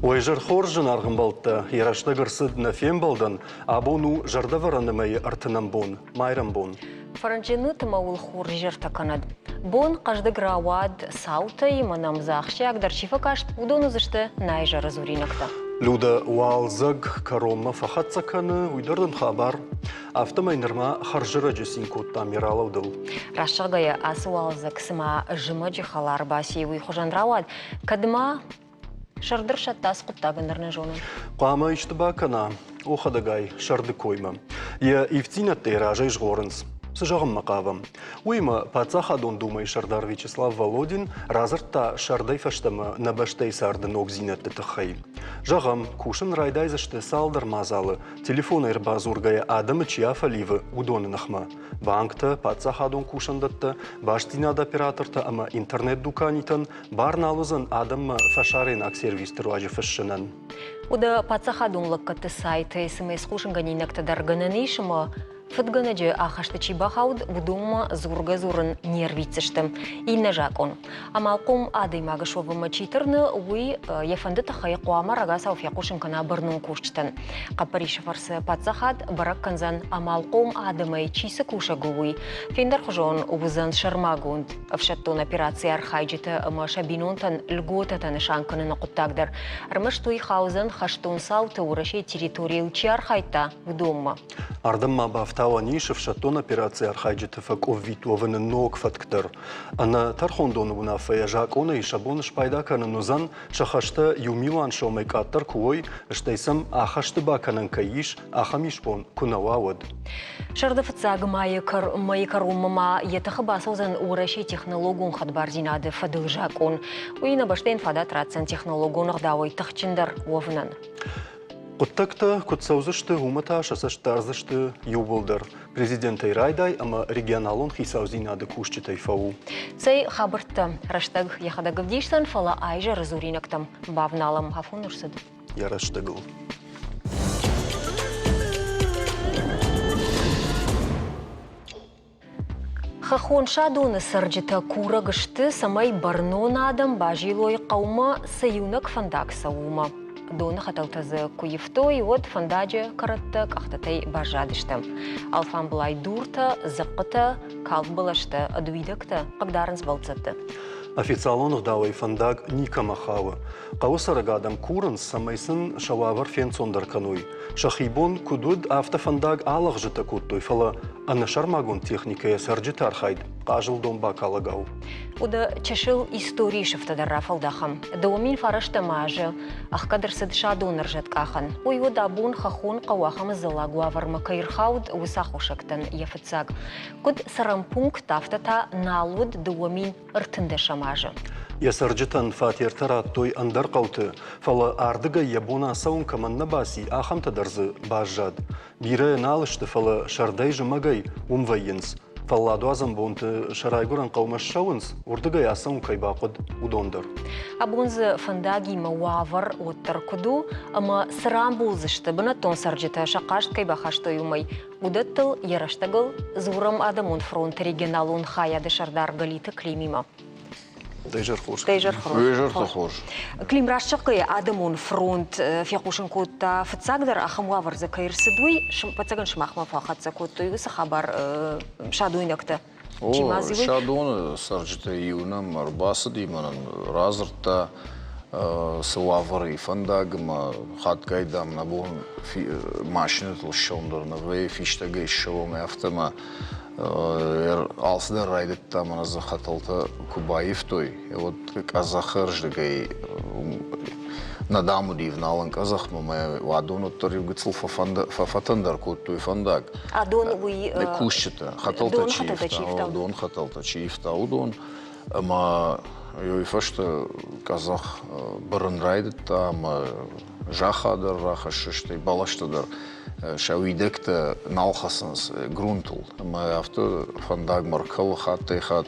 Ойжыр хоржын арғын балты, ерашты ғырсыд нәфен балдан, абону жарды варанымай артынан бон, майрам бон. Фаранжины тымауыл хор жерта канад. Бон кажды гравад саутай манам захши агдарчифа кашт удонузышты найжа разуринакта. Люда уалзаг карома фахатсаканы уйдырдын хабар. Автомайнырма харжыра жесин кутта миралаудыл. Рашагая асы уалзаг сыма жымы жихалар баси уй хожандравад. Кадыма шардыр шаттас куттагындарны жонын. Қама иштыба кана, охадагай, шарды койма. Я ивтинатты ражай жғорынс. Сыжағым мақавым. Уйма пацахадон думай Шардар Вячеслав Володин разыртта шардай фаштамы набаштай сарды ног зинетті тұхай. Жағым кушын райдай зашты салдар мазалы, телефон айрбаз ургая адамы чия фаливы удонынахма. Банкта пацахадон кушындатты, баштинад операторта ама интернет дуканитан барналызын адамы фашаринак сервистеру ажы фашшынан. Уда пацахадон лаккаты сайты смс кушынганинакты даргананышыма Фыдганаджи ахашты чибахауд будума зурга-зурын нервицышты. Инна жакон. Амалком адаймага шовыма читырны уй ефанды тахай куама рагаса уфякушынкана бырнун кушчтын. Капариша фарсы пацахад барак канзан амалком адамай чисы кушагу уй. Фендер хужон увызан шармагунд. Авшаттон операции архайджиты ама шабинонтан льготатан шанканы нақуттагдар. Армыштуй хаузан хаштон сауты урашей территории учи архайта будума. Ардамма бафтаванишев шатон операции архайджиты фак оввитованы ног фатктар. Ана тархондону унафая жакона и шабон шпайдаканы нузан шахашта юмилан шомайкаттар куой штайсам ахашты баканан каиш ахамишпон кунавауад. Шардыфыцаг майкарумама етахабасаузан урашей технологун хадбардинады фадыл жакон. Уйна баштен фада трацен технологун хдавой тахчиндар овнан. Құттакта құтсаузышты умата шасаштарзышты юбылдар. Президентай райдай, ама регионалон хисаузинады кушчитай фау. Цей хабыртты раштаг яхадагавдиштан фала айжа разуринактам бавналам хафун урсыд. Яраштагыл. Хахон шадуны сарджита кура гышты самай барнона адам бажилой қаума саюнак фандак саума. Доны хаталтазы куевтой от фандаджы каратты кахтатай бажадышты. Алфан былай дурта, заққыта, қалт былашты, адуидакты, қағдарынс балцатты. Официалонық давай фандак Ника Махавы. Қауысарагадам курын самайсын шававар фен сондар кануй. Шахибон кудуд автофандак алақ жыта куттой фала анашармагун техникая сарджита архайд. Қажыл домба калагау. Уда чашыл истории шыфтадар рафалдахам. Даумин фарашта мажы, ахкадырсыд шадун ржат кахан. Уйвуда бун хахон қауахам залагуа варма кайрхауд высахушактан ефыцаг. Куд сарампункт автата налуд даумин ртындашам. Я сарджитан фатиртара той андар қауты. Фала ардыга ябуна саун каманна баси ахамта дарзы бажад. Бире налышты фала шардай жымагай умвайынс. Фала дуазам бонты шарайгуран қаумаш шауынс урдыгай асаун кайбақуд удондар. Абунзы фандаги мауавар оттар куду, ама сырам булзышты бынаттон сарджита шақашт кайбақашты юмай. Удаттыл яраштагыл зурам адамун фронт регионалун хаяды шардар галиты климима. Дайжар хош. Дайжар хош. Клим рашчакы адамун фронт фяхушын кутта фцагдар ахамуавар за кайрсыдуй пацаган шмахма фахатса куттой хабар шадуйнакта. Шадуны сарджита июнам арбасы диманан разырта сылавар и фандагма хатгайдам набун машины тылшондар навей фиштагай шовом автома алсыдар райдетта маназы хаталта Кубаев той. И вот казахар ждагай надаму дивналан казах маме адон оттар югцл фафатандар куттой фандак. Адон уй кушчита хаталта чифта. Адон хаталта чифта удон. Ама йой фашта казах бырын райдетта ама жахадар рахашыштай балаштадар. Шауидекта налхасынс грунтул. Ма авто фандаг маркал хаттай хат.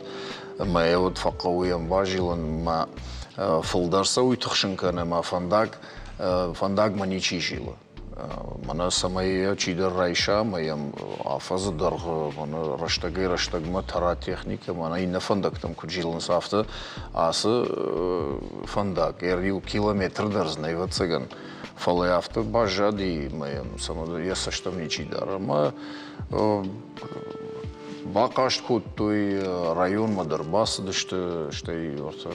Ма вот фақауям бажилан ма фылдарса уйтықшынканы ма фандаг маничи жила. Mana samaya çiğder rayşa mayam afazı dargı mana raştagma tara texnika mana inna fandaktam kujilin safta ası fandak eriu kilometr darznay vatsagan falay afta bajadi mayam samada yasaştam ni çiğder ama Бакашт кут той район Мадарбас, что и вот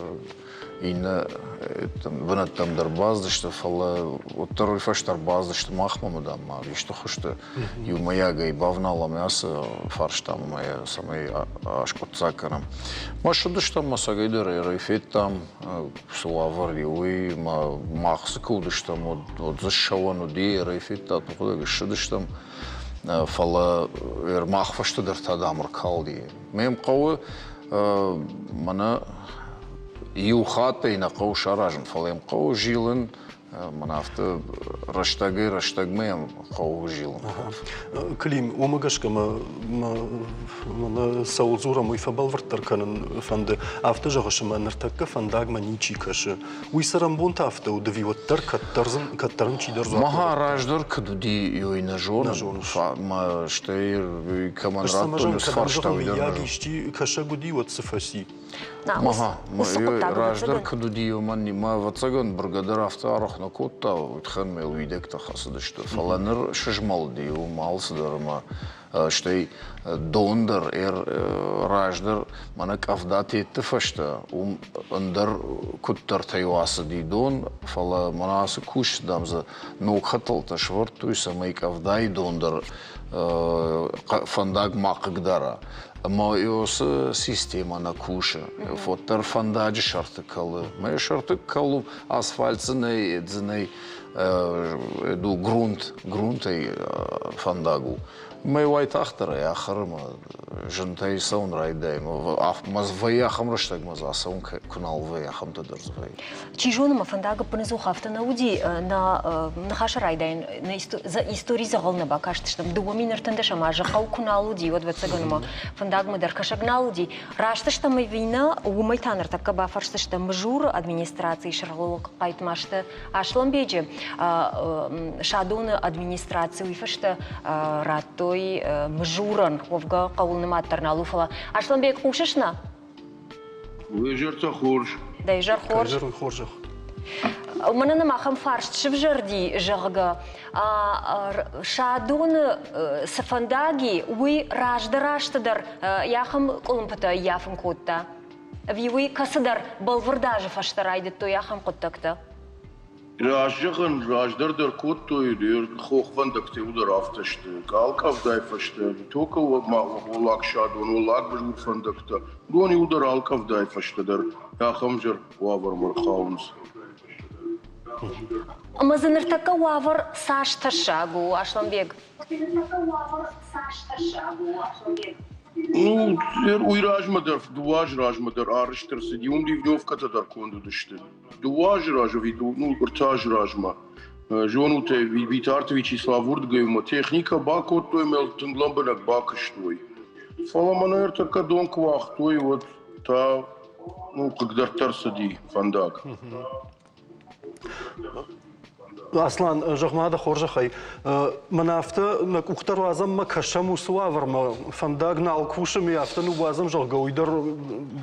инна вынат там Дарбас, что фала вот второй фаш Дарбас, что махмама да ма, и что хочет и у моя гай бавнала мясо фарш там моя самая ашкотцакана. Маша да что маса гайдер и рефет там славар и уй махску да что вот зашавану ди рефет там куда что что фала махфашты дартадамр калди. Мем кавы мана юхата и на кау шаражен. Фалем кау жилен мана авто раштагмем кау жилен. Клим, омагашка ма саулзура мой фабал вартарканен фанды. Авто жагашма нартакка фандагма ничи каши. Уйсарам бонта авто удови вот тар каттарн чидерзу. Маха раждор кадуди юй на жон. Ма штейр командрату сфарштауйдер. Ягишти каша гуди вот сфаси. Маха, раждор кадуди мани ма вацаган бригадир авто арахна котта утхан мел видекта хасыды что фаланыр шижмал ди у малсыдыр ма штей дондер раждор мана кавдат етті фашта ындыр күттір тайвасы ди дон фала манасы куш дамза ног хатыл ташвар туйса май кавдай дондер фандаг мақыгдара Ма иосы система на куша. Фотор фандаджи шарты калы. Май шарты калу асфальтсынай, дзынай ду грунтай фандагу. Май вайтахтара яхарма жынтай саун райдай. Маз ваяхам раштаг маз асаун кунал ваяхам тадырзвай. Чижоныма фандага пынызу хафта науди на хаша райдайн за истории загална бакаштыштым. Дугомин артандашам ажа кау куналуди вот вацаганыма фандагма даркашагналуди. Раштыштам и вина умай таныр такка бафарштыштам жур администрации шарлылык кайтмашты ашламбеджи шадоны администрации уйфашты раттой мжуран вовга каулным аттарналу фала. Ашламбек ушышна? Выжерца хорш. Да и жар хорш. Хоржах. Манана махам фарш шивжарди жага. Шадоны сафандаги уй раждараштадар яхам колумпата яфым котта. Виуй касадар балвардажы фаштарайды то яхам коттакта. Рождар коттой хохван дакте удар автошты. Алкав дайфашты. Только улак шадон, улак бжур фандакта. Гони удар алкав дайфашты дар. Яхамжар вавар мархаунс. Мазаныртака вавар сашташагу, Ашламбек. Ну, уй ражмадар, дуаж ражмадар, арыштыр сиди, ливневката дар конду дышты. Дуаж ража, ну, ртаж ражма. Жонуте, витарты Вячеслав Урдгаевма, техника бакот той мел тынгламбанак бакыштой. Фаламанер така донквах, той вот та, ну, когда тарсади, фандак. Аслан жахмада хоржахай манафта на кухтар вазам ма кашаму суавар ма фандагна алкушам и афта ну вазам жахга уйдар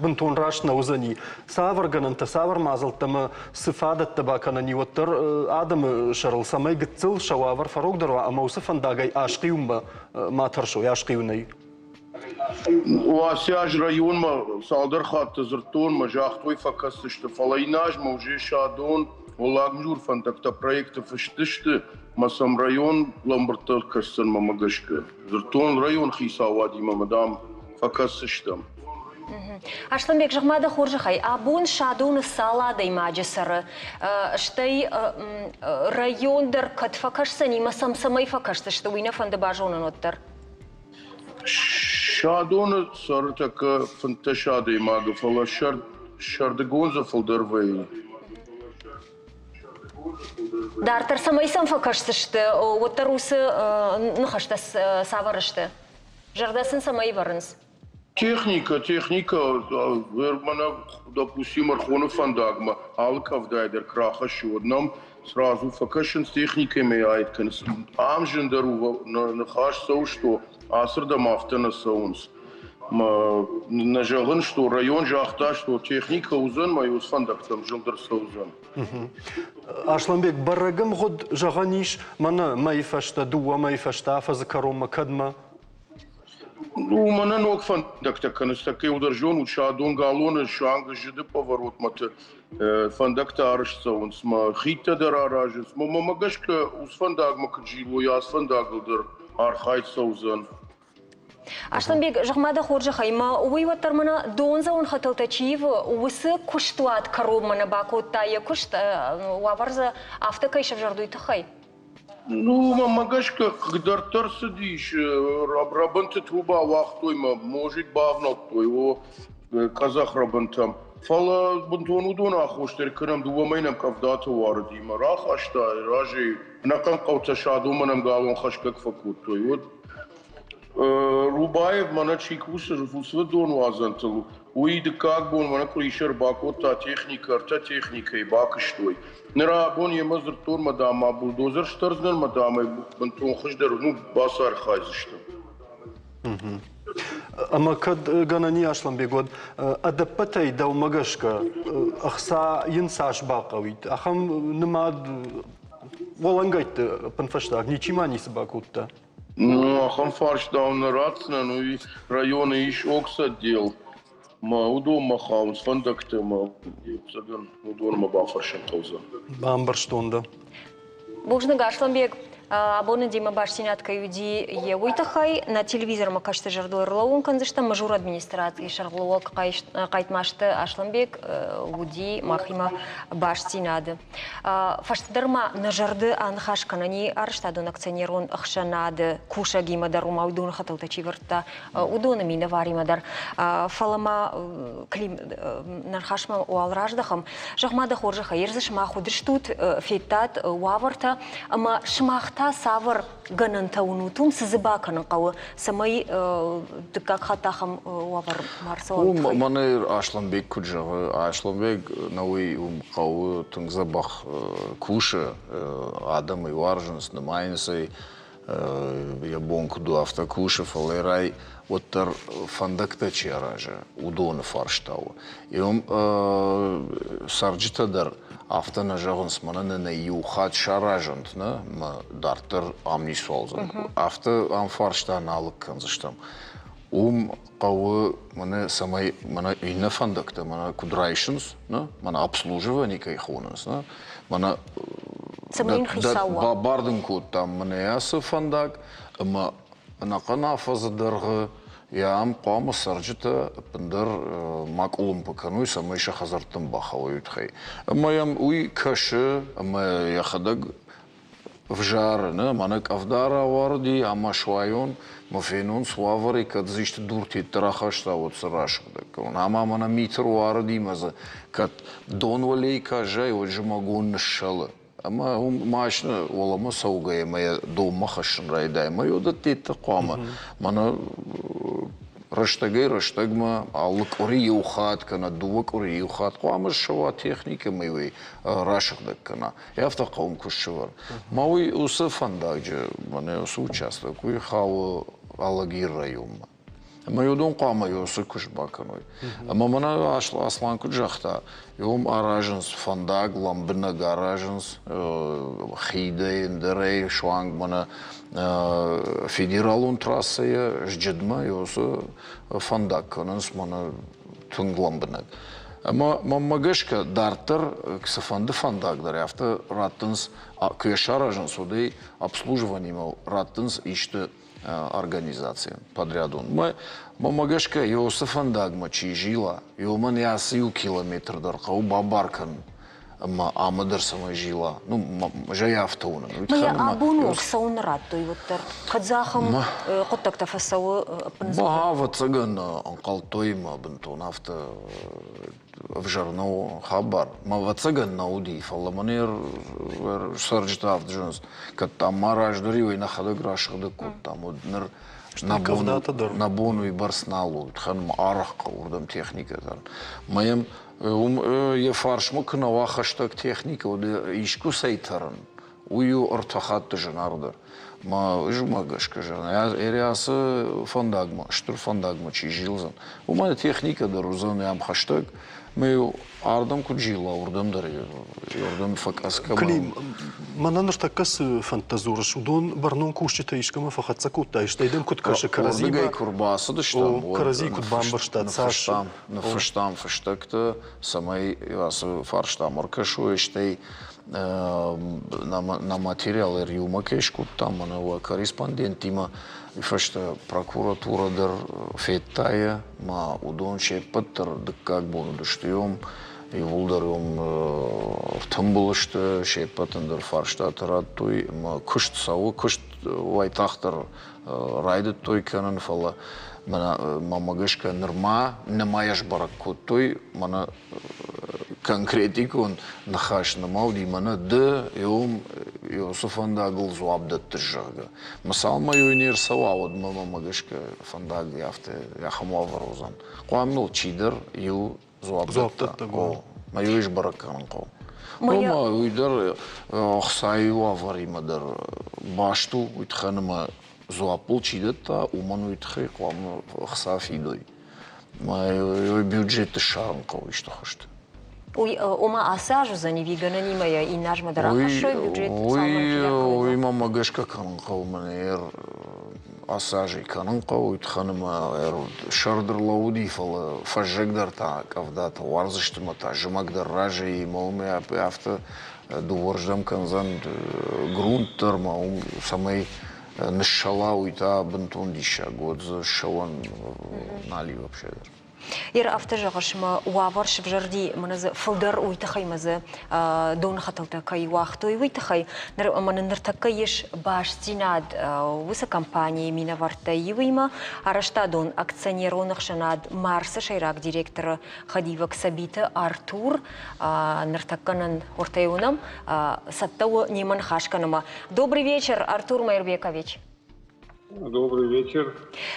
бентон раш на узани савар гананта савар мазалта ма сифадат табакана ни ваттар адам шарл самай гцил шававар фарок дарва ама уса фандагай ашқиумба матаршо яшқиунай Уасяж район ма салдар хатта зыртон ма жахтой факастышты фалайнаж ма уже шадон Олагмжур фантакта проектов иштышты масам район ламбыртал кашсан мамагашка. Зыртон район хисавади мамадам факастыштам. Ашламбек жахмада хоржахай, абун шадон салада имаджасары. Штай райондар катфакашсани масам самай факаштышты уйна фанда бажонан оттар. Шадон сартака фанташада имага фала шардегонза фалдарвей. Дартар самайсам факаштышты, оттарусы нахаштас саварышты. Жардасын самай варынс. Техника, вермана, допустим, архона фандагма, алкав дайдер краха шоднам, сразу факашн с техникой меяет конс. Амжендару нахаш соу что асрдам автона саунс. Нажалын что район жахта что техника узан мою фандактам жылдар саузан. Ашланбек барагам год жаганиш мана майфашта дуа майфашта фазакарома кадма. Ну, мана ног фандакта констаке удержон учадон галона шанга жиде поворот мата фандакта аршса унс ма хита дараражс ма магашка ус фандагма кжило яс фандаглдер архайт саузан. Ашланбек жахмада хоржа хайма уйваттар мана донза он хаталтачив усы куштуат каромана бакотта я кушт ваварза автокайшав жардуйта хай. Ну, магашка гдартар сидиш рабанты труба вахтойма может бавнат его казах рабантам. Фала бунтон удона хоштер кырам дуамайнам кавдата вардима рахашта ражи накам каута шадуманам галон хашкак факуттой вот Рубаев маначик усер фусведон вазантал уйды как бон манакришер бакота техника и бакыштой нера бон емазр тур мадама бульдозер шторзнер мадама бунтон хождер ну басар хайзышты. Ама кад ганани Ашланбек год адапатай дау магашка ахса янсаш бакавит ахам нмад волангайт панфаштаг ничимани собакутта. Ну, ахам фарш даун рацна, ну и районы еще окса дел. Ма удома хаунс фандакте ма цаган удома бафаршен тауза. Бамбарштонда. Божны Ашланбек абоны дима баштинатка юди еуйтахай на телевизор макашты жардуар лаун канзышта мажур администрации шарлуал кайтмашты Ашланбек уди махима баштинады. Фаштадарма на жарды анхашканани арштадон акционерон ахшанады куша гимадар умаудун хаталтачи варта удона мина варимадар фалама клим нархашма уалраждахам жахмада хоржаха ерзыш махудриштут фейтат ваварта ама шмахт та савар гананта унутум сызыбаканын кавы самай как хатахам вавар марсал. Маны Ашланбек куджагы Ашланбек науи кавы тыңзабах куша адам и варжынс намайнсай я бонку ду автокуша фалерай оттар фандакта чаража удоны фарштау. И сарджитадар автона жагынс мананы на юхат шаражант на дартер амнисвалзан. Авто амфарштан алык канзыштам. Кавы мана самай мана инна фандакта мана кудрайшынс, мана обслуживание кайхонынс, мана бардын код там мана ясы фандак, ама накана фазадаргы я қамы саржыта пындар макулым пакану самай шахазартын бахавы ütхай. Маям уй кашы, ама яхадаг вжар, манак авдара варди, ама швайон, мафенон свавари кадзишты дурти тарахашта вот сарашыдак. Ама мана митр варди маза, кад донвалей кажай, вот же магон нышалы. Ама машина олама саугая моя дома хашын райдай. Мое да тетта қама. Мана раштагма алык ури юхат кана дувак ури юхат. Қама шава техника моей рашыдак кана. Яфта қаум кушчывар. Мауи усы фандагжа, мана усы участвак. Уи хау алагир районма. Майодон қама юсы кушбаканой. Ама мана аслан куджахта. Йом аражынс фандаг, ламбына гаражынс, хидай, индерей, шванг мана федералун трассая, ждедма юсы фандаг канынс мана тунг ламбынак. Ама магашка дартер ксафанды фандагдар. Яфта раттынс кеш аражынс удей обслуживание раттынс ишты организация подряду. Мамагашка его сафандагма чижила, его ман ясил километр даркау бабаркан, амадар сама жила. Ну жая автоуна. Моя абуну ксаунрат той вот кадзахам коттакта фасау. Бага цаган анкал тойма бентон авто в жарно хабар. Ма цаган науди фалламанер сарджта автжонс. Кат там мараж дори и на хадаграшыгды кот там однер Набону и Барсналу, ханым арахка урдам техникадан. Моем я фаршму кнаваха штак техника, ишку сайтаран. Ую ортахат жанардар. Ма жумагашка жана. Эриасы фандагма, штур фандагма чижилзан. У меня техника дарузан ям хаштаг. Мы ардам куджила урдам дар урдам факаска. Клим, мананыр таккас фантазурыш. Удон барнон кушчита ишкама фахатса кутта. Иштайдем куткашы каразиба. Ордыгай курбасы да что? Карази кутбамбарштат саш. На фаштам фаштакта самай ясы фарштам оркашу иштай на материалы риумакеш куттам на корреспондент има фашта прокуратура дар феттая ма удонче паттар дыккак бону дыштыйом и вулдарым тымбылышты шеппатындар фарштат раттуй ма кышт савы кышт вайтахтар райды той канан фала мана мамагышка нырма немаяш барак куттой мана конкретику он нахаш намал ди мана д иом Иосифандагл зуабдат тыжага. Масал мою нерсава от мамагышка фандаг яфте яхамова розан. Қуамнул чидер ю зуабдат. Маю иш баракан қо. Мома уйдар ахсаю аваримадар башту уйтханыма зуапул чидета уман уйтхи қуамну ахсаф идой. Маю бюджет шарн қо ишто хашты. Ома асажу за невигана нимая и нажма дарахашой бюджет Ой, мамагашка кананqa уманер асажи кананqa уйтханыма шардырлауди фала фажжагдар та кавдата варзыштыма та жымагдар ражи и малме авто дуворждам канзан грунттарма самай нышала уйта бентон диша год за шаван нали вообще. Ир автожагашма уаварш в жарди маназы фылдар уйтахай мазы дон хаталта кай вахтой уйтахай манандыр такаеш баш стинад вуса компании минаварта ивыйма арашта дон акционер онахшанад Марса шайрак директора Хадивак Сабита Артур нартакканан ортайунам саттау неман хашканама. Добрый вечер, Артур Майрбекович. Добрый вечер.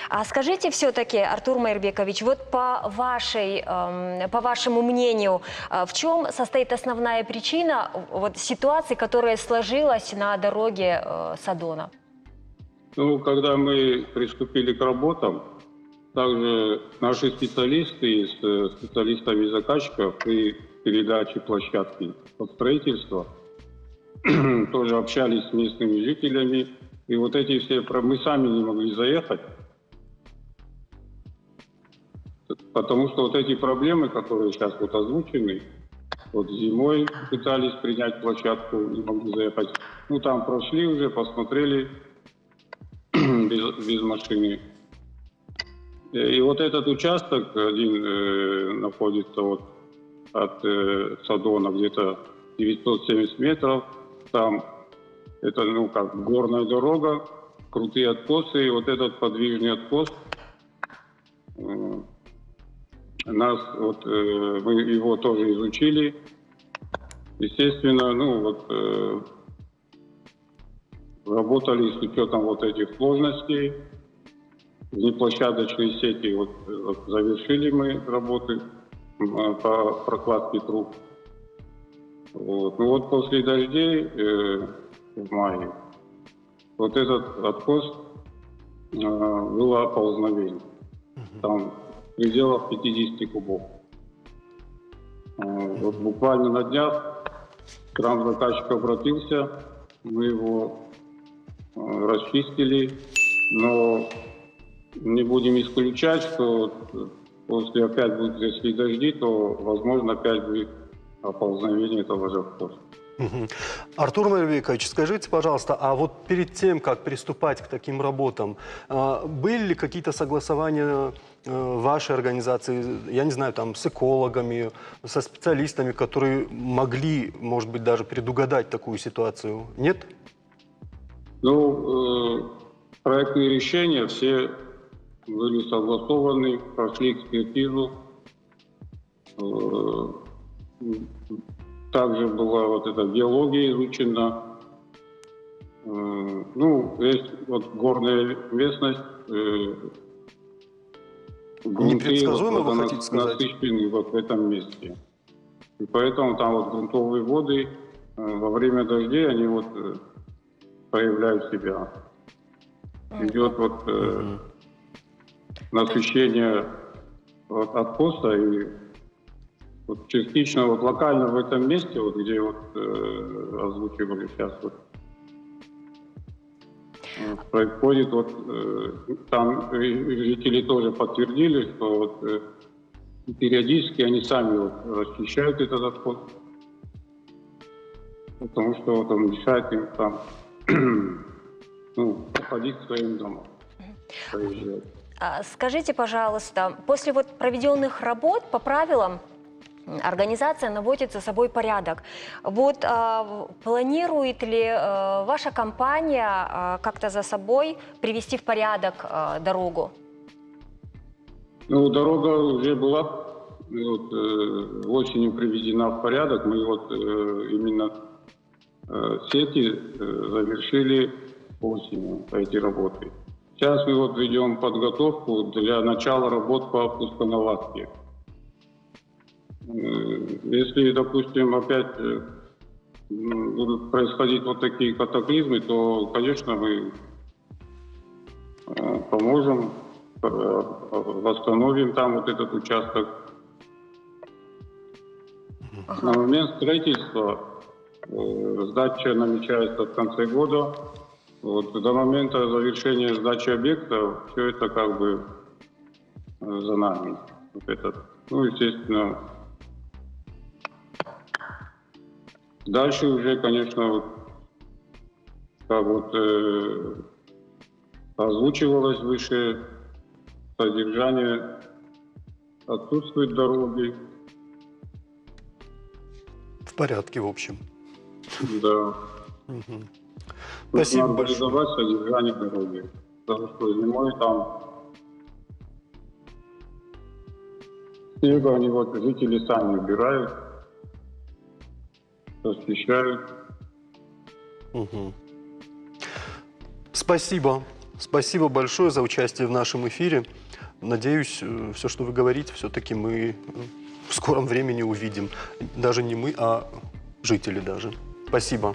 А скажите все-таки, Артур Майрбекович, вот по вашему мнению, в чем состоит основная причина вот ситуации, которая сложилась на дороге Садона? Ну, когда мы приступили к работам, также наши специалисты с специалистами заказчиков при передаче площадки под строительство тоже общались с местными жителями. И вот эти все, мы сами не могли заехать, потому что вот эти проблемы, которые сейчас вот озвучены, вот зимой пытались принять площадку, не могли заехать. Ну там прошли уже, посмотрели без машины. И вот этот участок один находится вот от Садона где-то 970 метров, там это, ну, как горная дорога, крутые откосы, и вот этот подвижный откос, нас, вот, мы его тоже изучили. Естественно, ну, вот, работали с учетом вот этих сложностей. Внеплощадочные сети, вот завершили мы работы по прокладке труб. Вот. Ну вот после дождей в мае вот этот откос было оползновение. Там в пределах 50 кубов. Вот буквально на днях кран заказчик обратился, мы его расчистили, но не будем исключать, что после опять будет, если дожди, то возможно опять будет оползновение этого же откоса. Артур Майрбекович, скажите, пожалуйста, а вот перед тем, как приступать к таким работам, были ли какие-то согласования вашей организации, я не знаю, там, с экологами, со специалистами, которые могли, может быть, даже предугадать такую ситуацию? Нет? Ну, проектные решения все были согласованы, прошли экспертизу. Также была вот эта геология изучена. Ну, есть вот горная местность, грунты Непредсказуемо, вот, вы хотите сказать? насыщены вот в этом месте. И поэтому там вот грунтовые воды во время дождей, они вот проявляют себя. Идет вот насыщение вот откоса, и вот частично вот локально в этом месте, вот где вот озвучивали сейчас, вот, происходит вот там жители тоже подтвердили, что вот периодически они сами вот расчищают этот откос, потому что вот он мешает им там уходить к своим домам. Поезжать. Скажите, пожалуйста, после вот проведенных работ по правилам организация наводит за собой порядок. Вот планирует ли ваша компания как-то за собой привести в порядок дорогу? Ну, дорога уже была вот, осенью приведена в порядок. Мы вот именно сети завершили осенью эти работы. Сейчас мы вот ведем подготовку для начала работ по пусконаладке. Если, допустим, опять будут происходить вот такие катаклизмы, то, конечно, мы поможем, восстановим там вот этот участок. На момент строительства сдача намечается в конце года. Вот, до момента завершения сдачи объекта все это как бы за нами. Вот этот. Ну, естественно, дальше уже, конечно, вот, как вот озвучивалось выше, содержание отсутствует дороги. В порядке, в общем. Да. Спасибо Надо большое. реализовать содержание дороги. Потому что зимой там снег они вот жители сами убирают, расчищают. Спасибо. Спасибо большое за участие в нашем эфире. Надеюсь, все, что вы говорите, все-таки мы в скором времени увидим. Даже не мы, а жители даже. Спасибо.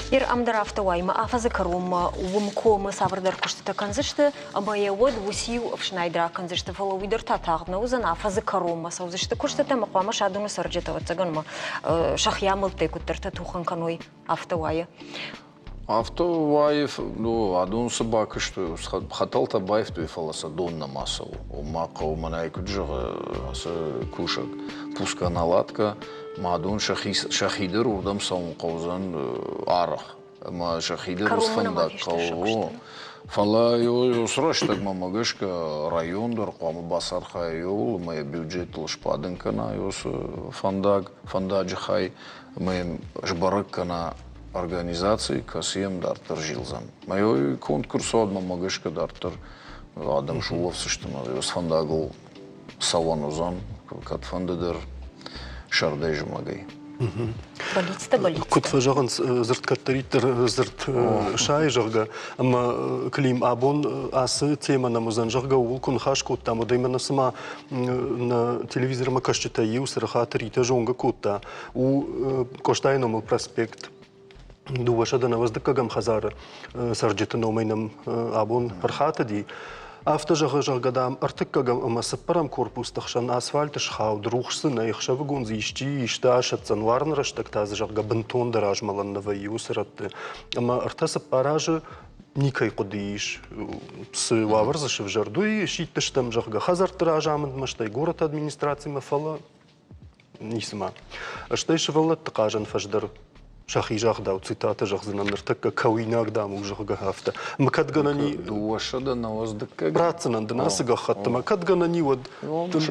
Ир амдарафтауайма афазыкарумма увумкома саврдар куштата канзышты абаявод вусил в шнайдра канзышты фоловидер татагна узан афазыкарумма савзышты куштата мақвама шадуну сарджета ватсаганма шахьямыл текуттарта тухан каной автауая. Автоваев, ну, адун собака, что хотел табаев, то и фаласа донна массову. У мака, у манайку джага, кушак, пуска наладка, мадун шахидер, урдам сам каузан арах. Ма шахидер усфандак каузан. Фала ё срочно так мамагашка район дар қама басарха ё мы бюджет лшпаден кана ё фандак хай мы жбарык кана организации касием дартер жилзан. Майой конкурс одма магашка дартер адам шулов сыштыма ё фандагл салонузан кат фандадер шардej магай. Болит. Кут фажаган зырт каттаритер зырт шай жарга, ама клим абон асы тема на музан жарга улкун хашкут там удаймана сама на телевизор макашчита юсер хатрита жонга кутта у Коштайному проспект. Дувашада на воздыкагам хазар сарджета номайнам абон пархатади. Автожага жаргадам артыккагам амасыппарам корпус тахшан асфальты шхау друхсы на их шавгун зищи ишташат цанварнраш так таз жарга бентон даражмалан на ваюсратты. Ама артасы паражы никай кудиш с ваврзаши в жарду и шиттыш там жарга хазар таражамын маштай город администрации мафала нисма. Аштай швалат тaqajan фаждар شاخي جاخدا цитата жахзына ныртыкка кауинак да мужыга хафта. Макат ганани Дуашада на воздык. братцынан дынасы гахатта макат ганани вот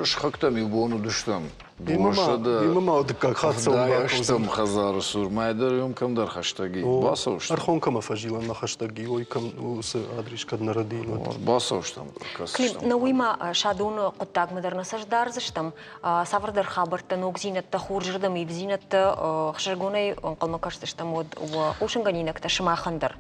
Шахактам юбону душтам. имама как хатса Да, что мхазар сурмайдер юмкамдар хаштаги. Басовш. Архонкама фажила на хаштаги, ой кам с адришка на родину. Басовш там. Клим, на уйма шадун коттаг мадерна саждар заштам савардар хабарта ногзинат та хурждам и взинат хшергунай калмакашта штам вот в ушанганинак та шмахандар.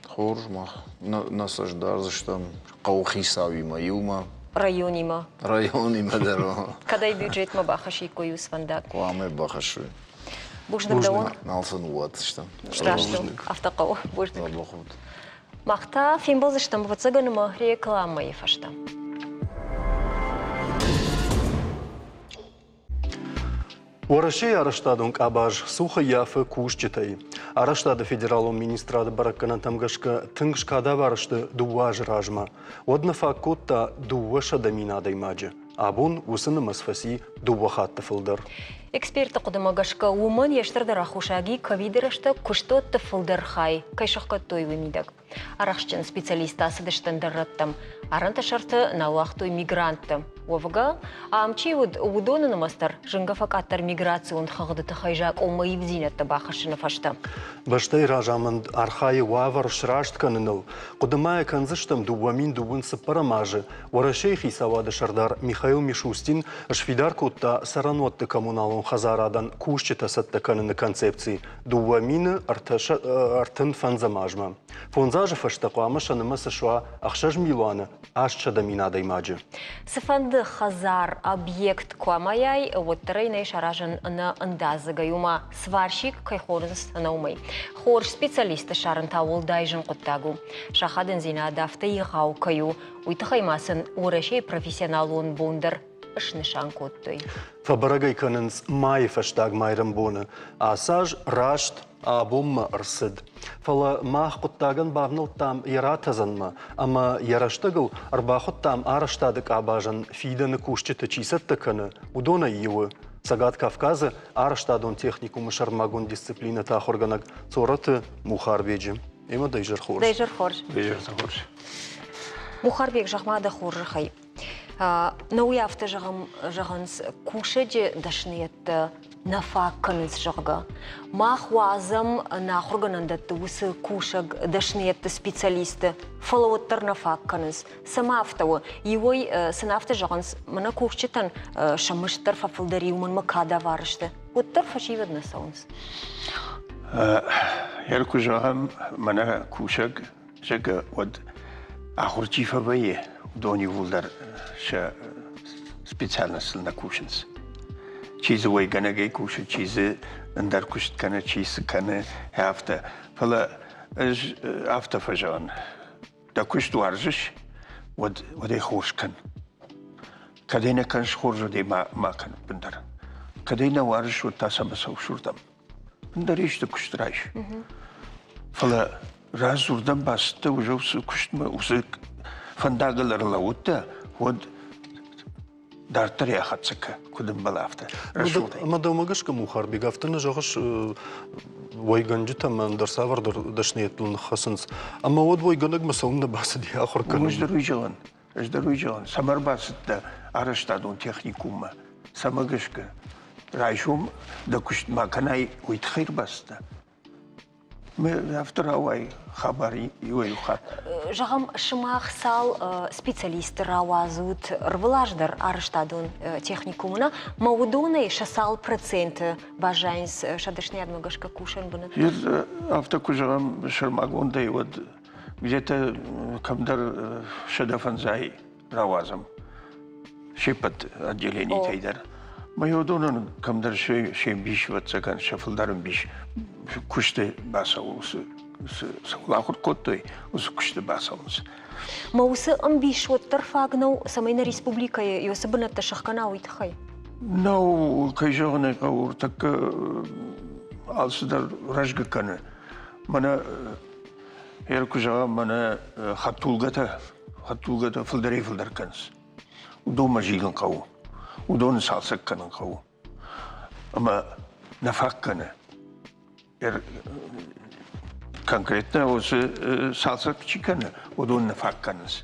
Хуржма на саждар заштам каухисавима юма. Районима. Районима даро. Кадай бюджет ма бахаши кою свандак. Куаме бахашуй. Буждам даон. Налсан уат штам. Страшно. Автоқау. Буждам. Лабахут. Махта фимбол заштам вацаганыма реклама ефашта. Уарашей араштадунг абаж суха яфы кушчитай. Араштады федералу министрады бараккана тамгашка тынгшкада барышты дуаж ражма. Одна факутта дуаша доминадай маджи. Абун усыны масфаси дуахатты фылдар. Эксперты кудымагашка уман яштырдар ахушаги ковидырашта куштотты фылдар хай. Кайшаққа той вымидак. Арахшчын специалиста асыдыштын дарраттам. Аранта шарты науақтуй мигрантты. Овга, амчи удоны мастар жынгафакаттар миграцион хағыды хайжак олмайып зинетті бақышыны фашта. Баштай ражамын архай вавар шрашт каныныл. Кудымая канзыштам дуамин дуын сыппарамажы. Уарашей хисавады шардар Михаил Мишустин швидар кутта саранотты коммуналун хазарадан кушчита сатты каныны концепции. Дуамины артын фанзамажма. Фонзажы фаштақуамы шанымасы шуа ақшаж милуаны ашча доминадай маджы. Сыфанды хазар объект куамаяй вот трейней шаражын на андазыгаюма сварщик кайхорынс наумай. Хор специалисты шарын тауыл дайжын құттагу. Шахадын зина дафты иғау каю. Уйтахаймасын урешей профессионалуын бондар ышнышан коттой. Фабарагай канынс май фаштаг майрым боны. Асаж рашт абумма ырсыд. Фала мах құттагын бағныл там яратазанма, ама яраштагыл арбахут там араштадык абажан фиданы кушчыты чисатты каны, удона его. Сагат Кавказы араштадон техникумы шармагун дисциплина тахорганак цораты мухарбеджи. Ема дайжар хорш. Дайжар хорш. Дайжар хорш. Мухарбек жахмада хоржы хай. Науи авты жағанс кушаджи дашниетті нафак каныз жағы. Мах уазым на хорганандатты усы кушаг дашниетті специалисты фалауаттар нафак каныз. Сама автауы. Иой сынафты жағанс мына кушчитан шамыштар фафылдари умын макада варышты. Оттар фашивадна саунс. Ярку жағам мына кушаг жағы од ахурчифа бае. Дони вулдар ша специальность на кушинс. Чизы вой ганагай куша, чизы ндар кушт кана, чизы кана афта. Фала афта фажан. Да кушт варжиш, вот и хоршкан. Кадейна канш хоржу де макан бендар. Кадейна варжиш вот та сама саушурдам. Бендар иште кушт райш. Фала разурдам баста уже усы куштма усы фандагалар лаута, вот дартар яхатсака, кудым балафта. Мадамагашка мухарбек автыны жағыш вайганжы таман дарсавар дашниетлін хасынс. Ама вот вайганаг масауында басы дия ақырканы. Ждаруй жаған. Самар басытта араштадун техникума. Самагашка. Райшум да кушт маканай уйтхайр басыта. Мы автор авай хабари юэлу хат. Жағам шымақ сал специалисты рауазут рвылаждар араштадун техникумына, маудоны шасал проценты бажайнс шадышный адмагашка кушан бұны? Автоку жағам шармагондай вот где-то камдар шадафанзай рауазам. Шепат отделений тайдар. Маудонын камдар шем биш ватсакан шафылдарын биш. Кушты баса усы саулахур коттой усы кушты баса усы. Маусы амбиш вот тарфагнау самайна республика ёсы бынатта шахкана уйтхай. Нау кайжағына қауыр так алсыдар ражгаканы. Мана ерку жаға мана хаттулгата фылдар канс. Удома жиғын қау. Удоны салсак канын қау. Ама нафак каны. Конкретно осы салсак чиканы, удон нафак каныс.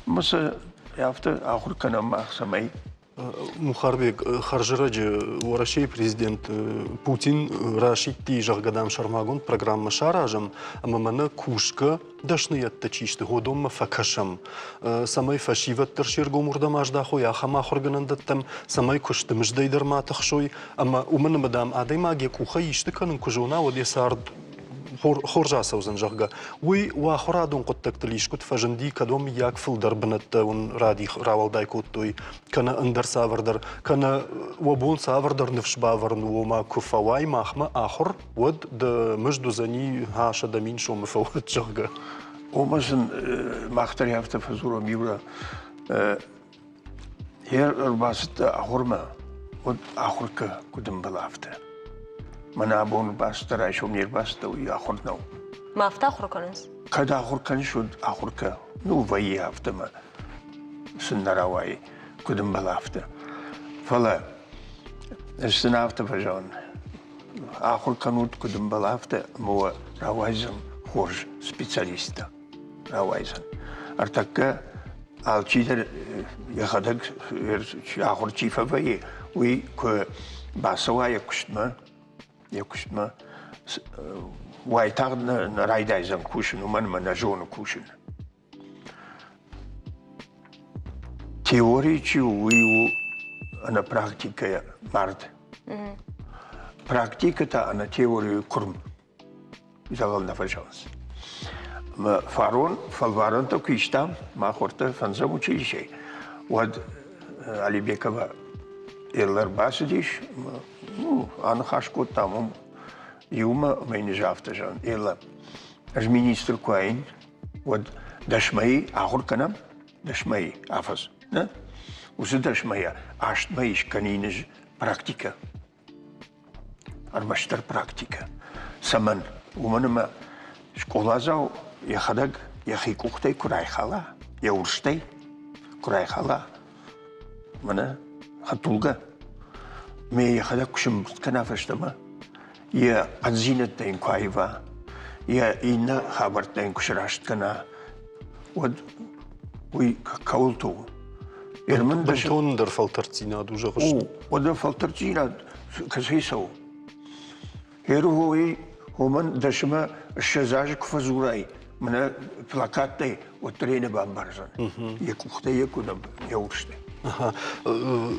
Мысы яфты ахур канам самай Мухарбек, Харжираджи, Россия президент Путин Рашид ти жагадам шармагон программа шаражам, амамана кушка дашниятта чишты годом факашам. Самай фашиват терширго мурдамажда хоя хама хорганандаттам, самай куштымждайдар матахшой, ама умана мадам адаймаге куха ишты канын кужуна одесард خورجا سوزن جرجا وي وخرادون قد تكتليش كنت فجندي كدوم ياك فلدر بنت ون رادي راول دايكوتوي كان اندر سافردر كان وبون سافردر نفش بافرن وما كفواي ماخما اخر ود د مجدو زني هاشا دمين شو مفوت جرجا ومثلا ماختر يافت فزورة ميورا هير الباسط اخرما ود اخرك كدم بلافته من أبون باستر عشوم نير باستر ويا خردناو. ما أفتح آخر كنز. كذا آخر كنز شد آخر ك نو فيا أفتح ما سنراوي كدم بلافته. فلا السنافته فجان آخر كنود كدم بلافته مو راويزن خورج سبيشاليستا راويزن. أرتك الشيء يخدك آخر شيء فيا وي ك باسواي يكشتما وايتاغ نرايدايزن كوشن ومن نجون كوشن تيوري ويو أنا براكتيكا مارد براكتيكا أنا تيوري كرم يزغل نفجانس ما فالفارون تو كيشتام ما خورتا فنزمو تشي شيء ود علي بيكا إلر باسديش أنا خاشكو تامم يوم ما ينجافت جان إلا المينيستر كوين ود دشمي آخر كنام دشمي عفز نه وزد دشمي عشت مايش كنينج براكتيكا أرمشتر براكتيكا سمن ومن ما شكولا زاو يخدق يخي كوختي كراي خلا يورشتي كراي خلا منا خطولغا مي يخدق كشم كنافشتما يا أنزينة تين كوايفا يا إنا خبرت تين كشراشت كنا ود وي كولتو يرمن بنتون در فلترتينا دوجا غش ود فلترتينا كسيسو هيرو هو من دشما الشزاج كفزوراي من بلاكاتي وترين بامبارزن يكوختي يكودم يورشتي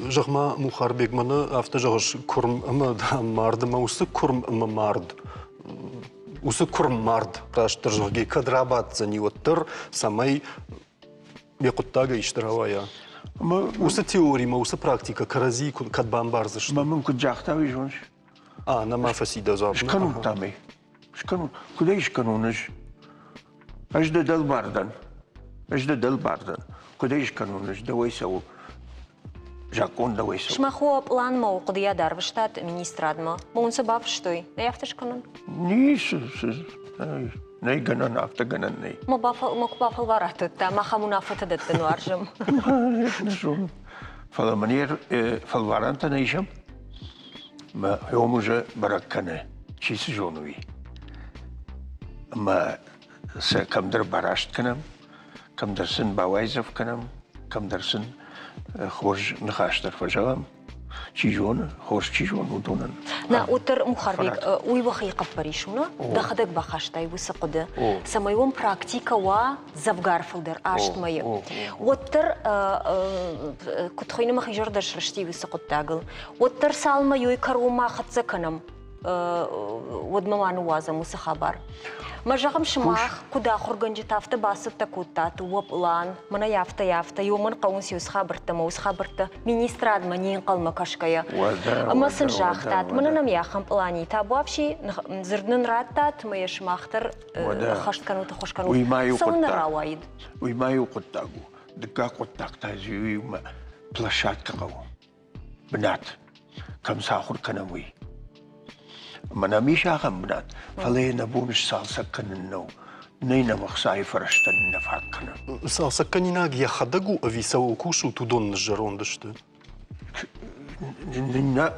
جغما مخاربيك منا افتجاش كرم اما مارد ما وس كرم اما مارد وس كرم مارد راش ترجعي كدرابات زني وتر سماي بيقطاغا يشتراوايا وس تيوري ما وس براكتيكا كرازي كد بامبارزش ما ممكن جاختاوي جونش انا ما فسيده زاب شكنو تامي شكنو كدايش كانونش اجد دل باردن اجد دل باردن كدايش كانونش دويسو جاكون دويسو شما خو план мо قضيه дарвштат министрадма мунса бафштой яфташ канан نيش ناي غنان افتا غنان ناي ما باфал варат та ما خمنافت دت نوارجم نشون فلا منير فالوارانت نيشم ما يومجا بركنه چيس جونوي ما كم در براشت کنم كم درسن باوایزف کنم كم درسن خورج نخاشتر فجام چی جون خوش چی جون ودونن نا اوتر مخربك وي وخي قفريشونا دخدك بخاشتاي وسقد سمايوم براكتيكا وا زفغار فلدر اشت ماي اوتر كنت خوينا ما خيجر داش رشتي وسقد تاغل اوتر سالما يوي كروما ختصكنم ودموانو وازا موسى خبر ما جاهم شماخ كدا خرجنج تافت باسط تكوتات وبلان منا يافتا يومن قونس يوس خبرت موس خبرت مينيستراد منين قلما كشكايا اما سنجاختات منا نم ياخم بلاني تابوافشي زردن راتات ما يشماختر خشت كانوا تخش كانوا سونا راوايد وما يقطعوا دقا قطاق تاجي وما بلاشات كقو بنات كم ساخر كنوي منا ميش آخم بنات فلي نبونش سالسكن النو نينا مخصاي فرشتن نفاقنا سالسكن يناق يخدقو أفي سوو كوشو تدون نجرون دشت نينا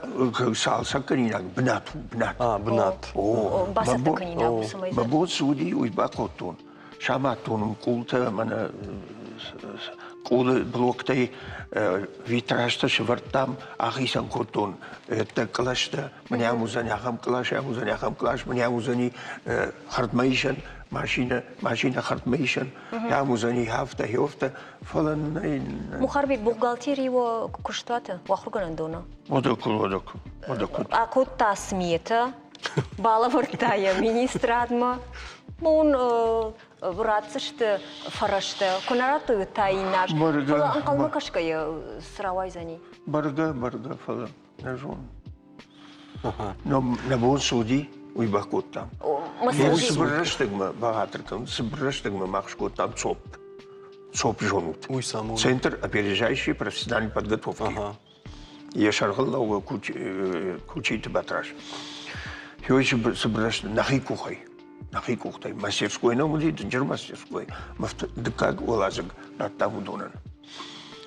سالسكن يناق بنات بنات باسطكن يناق سميزة ببوت سودي ويباقوتون شاماتون مقولتا منا школы блоктай витрашта швартам ахисан котон это клашта меня музани ахам клаш меня музани хартмайшан машина хартмайшан я музани хафта фалан Мухарбек бухгалтерия куштата вахруган дона. водок А котта смета бала вартая министрадма мон вратсышты фарашты конарату тайнаш. Барга. Анкалма кашкая сравайзани. барга фалан нажон но на бон суди уй бакоттам Сыбрыштыгмы багатыркым, сыбрыштыгмы махшко там ЦОП жонут. Уй саму. Центр опережающей профессиональной подготовки. Ага. Я шаргал кучить батраш. Хёйш сыбрышты нахи кухай. Мастерской, но мы динджер мастерской. Как улазок на там удонан.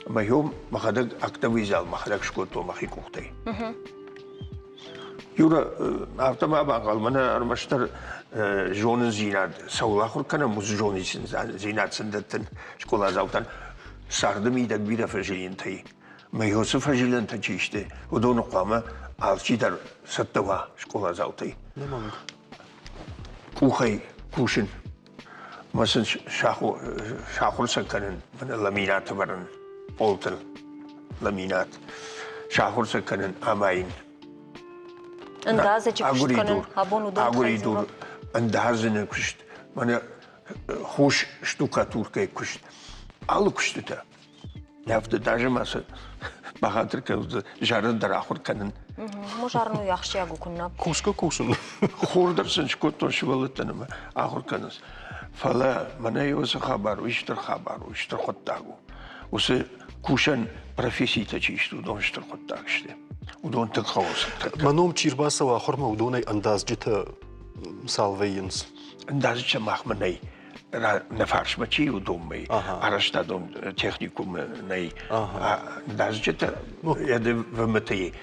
Моем махадак актовизал махадак шкото махи кухтай. Юра автома багал мана армаштар жонын зинат саулахур кана муз жонисин зинат сындаттын школа завтан сарды мидак бида фажилинтай майосы фажилинтай чиште удону қама алчидар саттава школа завтай кухай кушин масын шахур саканын мана ламинат баран полтыл ламинат шахур саканын амайн Андаза чекуштканын абону Агуридур, андазыны күшт. Мана хош штукатуркай күшт. Алы күштіті. Яфты даже масы бағатыр кәуді жарын дарахур канын. Можарну яхшы ягу күннап. Кушка кушын. Хордарсын шкоттон шывалыттанымы ахур каныз. Фала мана йосы хабар, уйштыр хоттагу. Осы кушан профессийта чишту, удон штыр хоттаг іште. Удон тік қауысы. Маном чирбасова хорма удонай андаз жита салвейнс. Андазы ча махманай на фаршмачи удомай. Араштадон техникум най. Андазы ча яды ВМТ.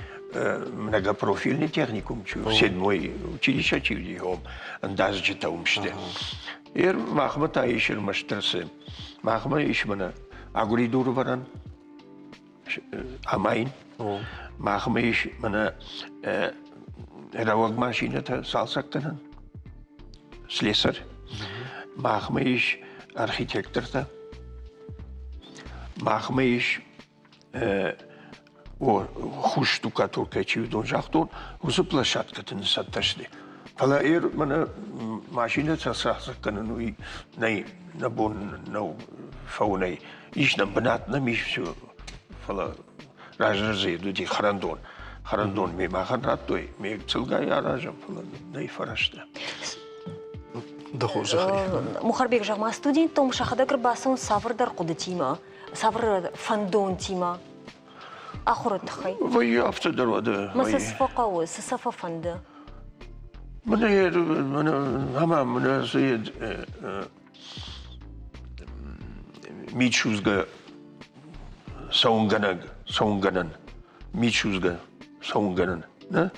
Многопрофильный техникум, седьмой училище чивдигом. Андазы ча умште. Ер махмата ишер маштырсы. Махма ишмана агуридуру варан. Амайн. Махма иш мана раваг машината салсактанан. Слесарь. Махма иш архитекторта. Махма иш хуш штукатурка чивдон жахтон. Усы площадкатын сатташды. Фала эр мана машина салсактанан уй най набон нау фаунай. Иш нам бнатна миш все. Фала Ражназы люди харандон ми маханатой ми целгай аражам фала най фарашта. Мухарбек жагма студент том шахада грбасон саврдар кудатима. Савр фандон тима. Ахурат хай. Вай автодар вада. Масас факау, сасафа фанда. Мана зед мичузга саунганан, мичузга саунганан, да?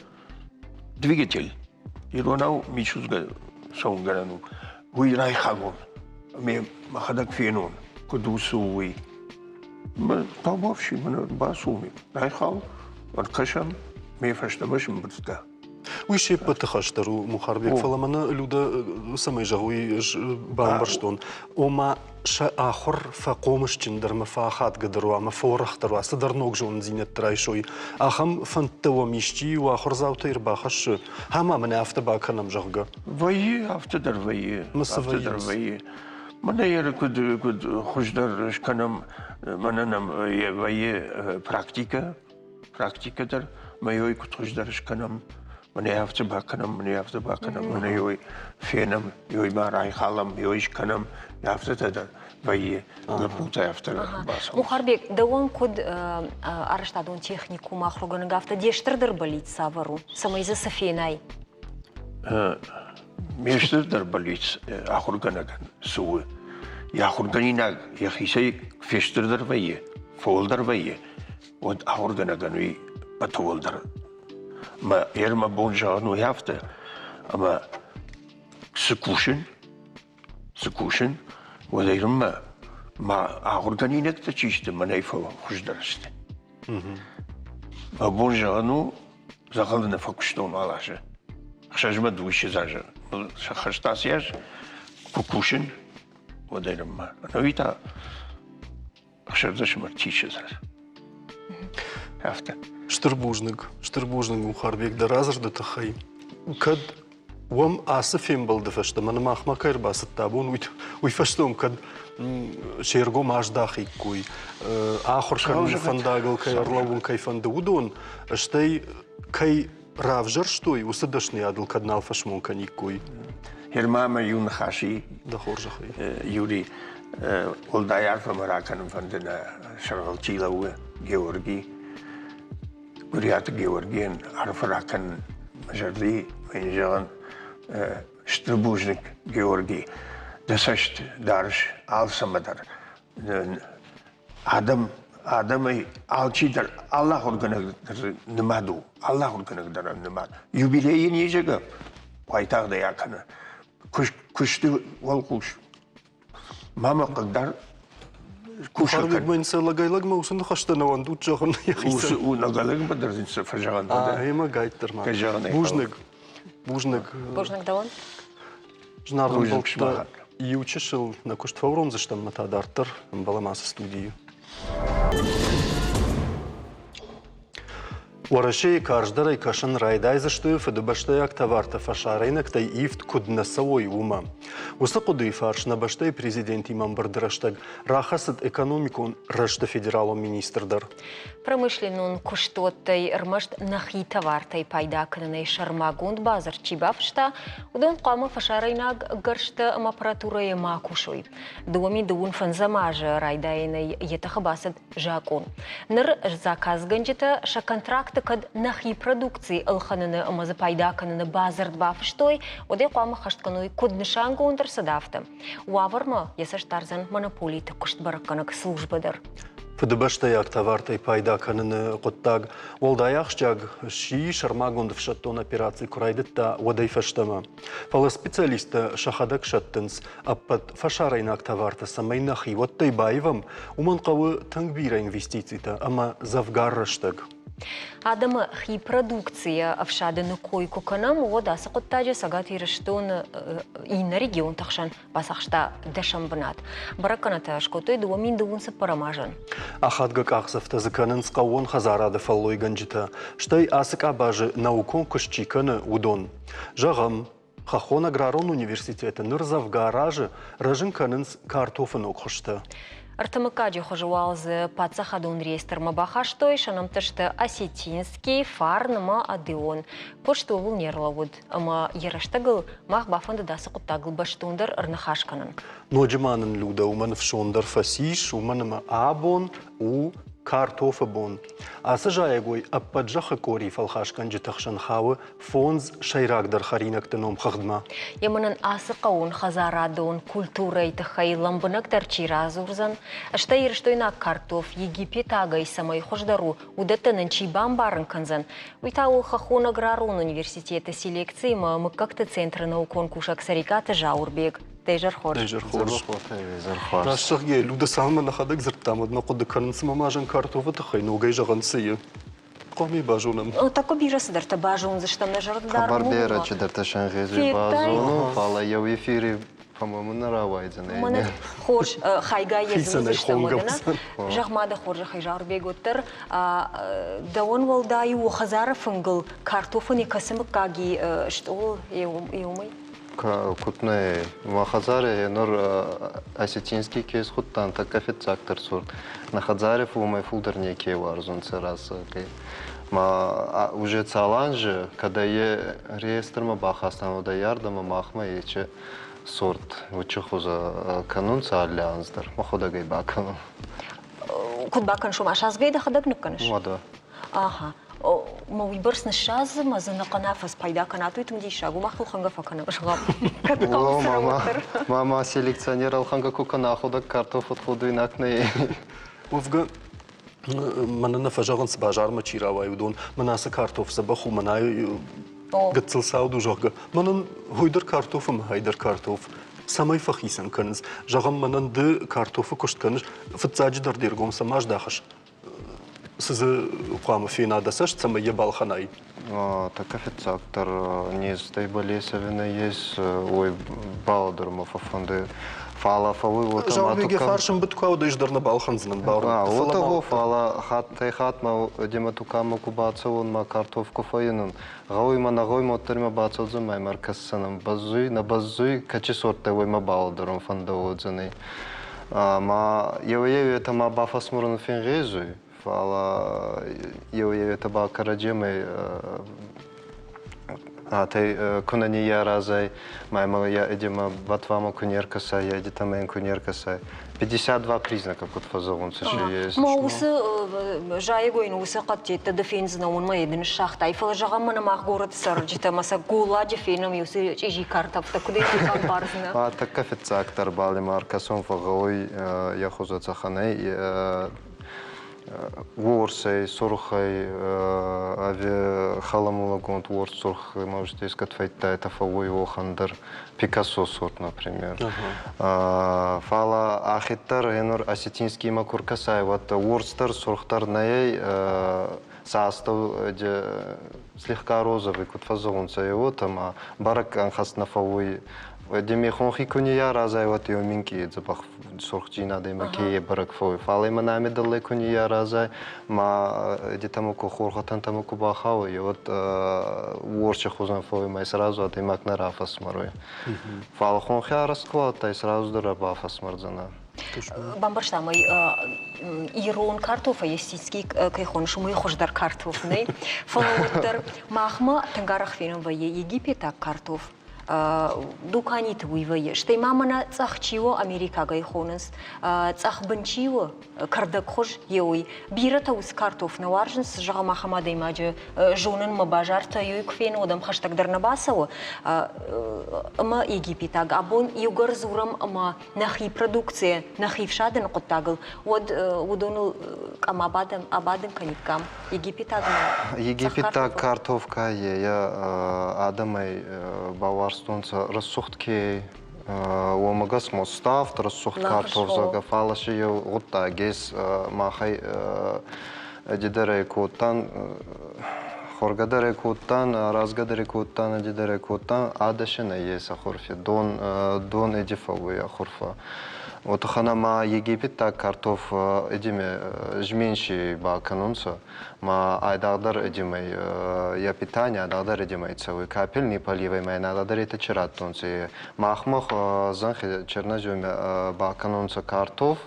Двигатель. Иронау мичузга саунганану. Вы райхагон, me махадак фенон, кудусуи. Мы побовши, мы басуми. Райхал, аркашам, me фаштамашим брска. Уйши патахаштару Мухарбек фаламана люда самай жагуи бамбарштон. Ома ша ахор факомышчин дарма фахат гадару, ама форахтару, асадарнок жон зинет трайшой. Ахам фантава мишчи у ахор завта ирбахаш. Хама мане автобаканам жагга. Вайи автодар вайи. Автодар вайи. Мана ер куд хуждар шканам мананам вайи практикадар. Майой куд хуждар шканам. Мане автобаканам, мане йой фенам, йой марай халам, йой шканам. Автодар вайи. Лапута автодар басам. Мухарбек, да он куд араштадон технику махруган гафта дештырдыр болит савару. Самайза сафенай. Мештырдыр болит ахурганаган суы. Яхурганинаг яхисей фештырдыр вайи, фолдар вайи. Вот ахурганаган уй патоволдар. Ма ерма бонжану яфта, ама скушен, вот ерма ما أخرجني نكتة تشيشت من أي فوش درست أبون جانو زغلنا فكشتون على شيء خشج ما دويش زاجر خش تاسياج كوكوشن وديرم ما نويتا خشج ما تيش زاجر هفته شتربوجنگ وخاربيك درازر دتخي كد وم آسفين بلدفشت من ما أخما كير باس التابون ويفشتهم كد شيرجو ماش داخي كوي آخر كان فنداغل كي أرلون كي فندودون اشتي كي رافجر شتوي وسدشني عدل كد نالفش ممكن يكوي هرماما يون خاشي دخور جخي يوري ولدا يعرف مراكن فندنا شغل تيلا جيورجي قريات جيورجين عرف راكن مجردي وين جان شتربوجنك جيورجي دسشت دارش آل سمدر آدم آل چی در الله خورگنگ در نمادو الله خورگنگ در نماد یوبیلیین یجگه پایتاق دیا کنه کشتی والکوش ماما قدر خاربيك ما ينسى لقايلق ما وصلنا خشتنا واندو تجاهن يا أخي ونقلق بدر إنسى فجعان هي ما قايد ترمان بوجنك دوان جنارن بلتا يوتشل نكشت فورون زشتم متى دارتر مبلا ماس استوديو ورشي كارجدري كاشن رايداي زشتو فدبشتايك تavарта фашарейнак тай ифт куднасавой ума. Усакуды фаршна баштай президент имам бардраштаг рахасат экономикун рашта федералу министрдар. Промышленун куштоттай рмашт нахи товартай пайда кыннай шармагунд базар чибавшта удон қама фашарейнак гаршта аппаратурай макушой. Думи дуун фанзамажа райдайнай етахабасат жакун. Ныр заказ ганджита ша контракт кад нахи продукции алхананы амаза пайда кынны базар бавштой оде қама хаштканой куднышангу ундыр садафта. Уаварма ясаштарзан монополита куштбараканак службадар. فدبشتايك تavартай пайда каныны qottag волдаяхчаг ши шармагунд фшаттон операции курайдытта водайфаштама. Фала специалиста шахадак шаттынс аппат фашарайнак таварта самайнахи воттай байвам уман қавы тангбира инвестицийта ама завгарраштаг. Адама хи продукция авшадыны койку канам вода сақоттажы сагат ирыштон и на регион тахшан басахшта дашамбнат. Бараканата шкотой дуамин дуунса парамажан. Ахадгак ахсафта заканын сқауон хазарады фаллой ганджита. Штай асык абажы наукон кышчиканы удон. Жағам Хахон аграрон университеті нырзавгаражы рыжын канынс картофын оқышты. Артамыкаджи хожуалзы пацахадун реестр мабахаштой шанамтышты осетинский фарнама адеон. Кошты вулнерлавуд, ама ераштагыл мах бафанды дасы куттагыл баштундар арнахашканын. Ноджиманын люда уман фшондар фасиш, уманама абон у картофабон. Асы жаягой аппаджаха кори фалхашкан житахшан хавы фонз шайрагдар харинактыном хагдма. Яманын асы қауын хазарадон культурай тахай ламбынактар чиразурзан. Ашта ерштойна картоф Египет агай самай хождару удаттанын чибам барын канзан. Уйтау хахон аграрон университета селекции мы как-то центр наукон кушак сариката жаурбег. Тейжар хорж. Рашшах ге люда салма нахадак зыртамад нақуды канынсы мамажан картофы тахай ногай жаған сые. Қоми бажунам. Тако бирасы дарта бажун заштам на жардар. Хабардера че дарта шангезы бажуну, фала я в эфире, по-моему, наравайден. Мана хорж хайга езім заштамадына. Жағмада хоржа хайжар беготтар. Да он валдаю хазара фынгыл картофыны касымы каги штол еумай. Кутне махазаре нор осетинский кейс хуттан так кафецактор сурт. На хазаре фумай фулдерне кей варзун церас. Ма уже цаланже, когда е реестр ма бахастан ода ярдама махма ече сорт. Учухуза канун цаалянздер. Махода гей бакану. Кут бакан шума шазгейда хадак нукканыш? Мада. Ага. ما ويبرس نشاز ما زلنا قنافس بايدا كناتو يتم دي شاغو ما خلو خنغا فكنا شغاب ماما селекционер алханга кукана ходак картоф отходу инакне وفقا مننا فجاغن سباجار ما چيراوي ودون مناسا كارتوف سبخو مناي قتل ساودو جوغا منن هويدر كارتوف ما هيدر كارتوف самай фахисан кыныз. Жағам манан ды картофы коштканыз фытсаджидар дергом самаж дахаш. Сізі қуамы фенадасаш, самай ебалханай. Так официактор не стейбалесовина есть, ой, балдырма фафонды. Фала фавы вот Жауабеге фаршын бұт қауды еждарны балханзынан бауырын. Вот того фала хатма дематукама кубаца он ма картофку фаинун. Гауйма на гойма оттерма баца отзумай маркассанам базуй на базуй качи сорта войма балдыром фанда отзаны. Ма евееве это ма бафасмурын фингезуй. Фала евееве это ба караджемой Ты кунания разай, моя я идем батвама кунеркаса, я идем кунеркаса. 52 признака под фазовым есть. Маусы жайгойн усы катчетте дефензна он майдын шахтай фалажагамна мах город сарджита маса гула дефеном юсы чижи картап такуды кан барзна. Так официактор бали маркасон фагой я хоза цаханай Ворсей, Сурхай, Халамулагонт, Ворс, Сурхай, можете искать файта, это Фавой Охандер, Пикассо сорт, например. Фала Ахиттар, Энур, Осетинский Макуркасай, вот Ворстер, Сурхтар, Ней, состав слегка розовый, кот фазонца, и вот там Барак Анхасна Фавой. Демихонхи куния разай вот его минки запах сорхчина демаки барак фой фалай манами далеко куния разай ма где-то хорха там бахау и вот ворча хозан фой май сразу от имак на рафа смарой фалхонхи расквата и сразу драба фасмарзана Бамбарштамай ирон картофа естицкий кайхон шумой хождар картоф не фалоттер махма тангарах финам вае Египета картоф Дуканит вывое, что мамана цахчиво Америка гайхонес, цахбанчиво кардакхож еой, бирата ус картоф на варженс, жага Махамада имаджи жонен мабажарта еой кфен одам хаштаг дарнабасаво, ма Египетаг, абон югар зурам ма нахи продукция, нахи вшаден коттагл, одонул камабадам абаден каниткам, Египетаг. Египетаг картофка я адамай баварс Стонца рассухтки омагас мостав, рассухт картоф загафалаши вот так гес махай дидерей кутан хоргадерей кутан разгадерей кутан дидерей кутан адашина есть ахорфи дон эдифовый ахорфа. Вот ханама Египет так картоф эдиме жменши ба канунца, ма айдагдар эдимей я питание айдагдар эдимей целый капель не поливай май айдагдар это чират тонцы махмах занхи черноземе ба канунца картоф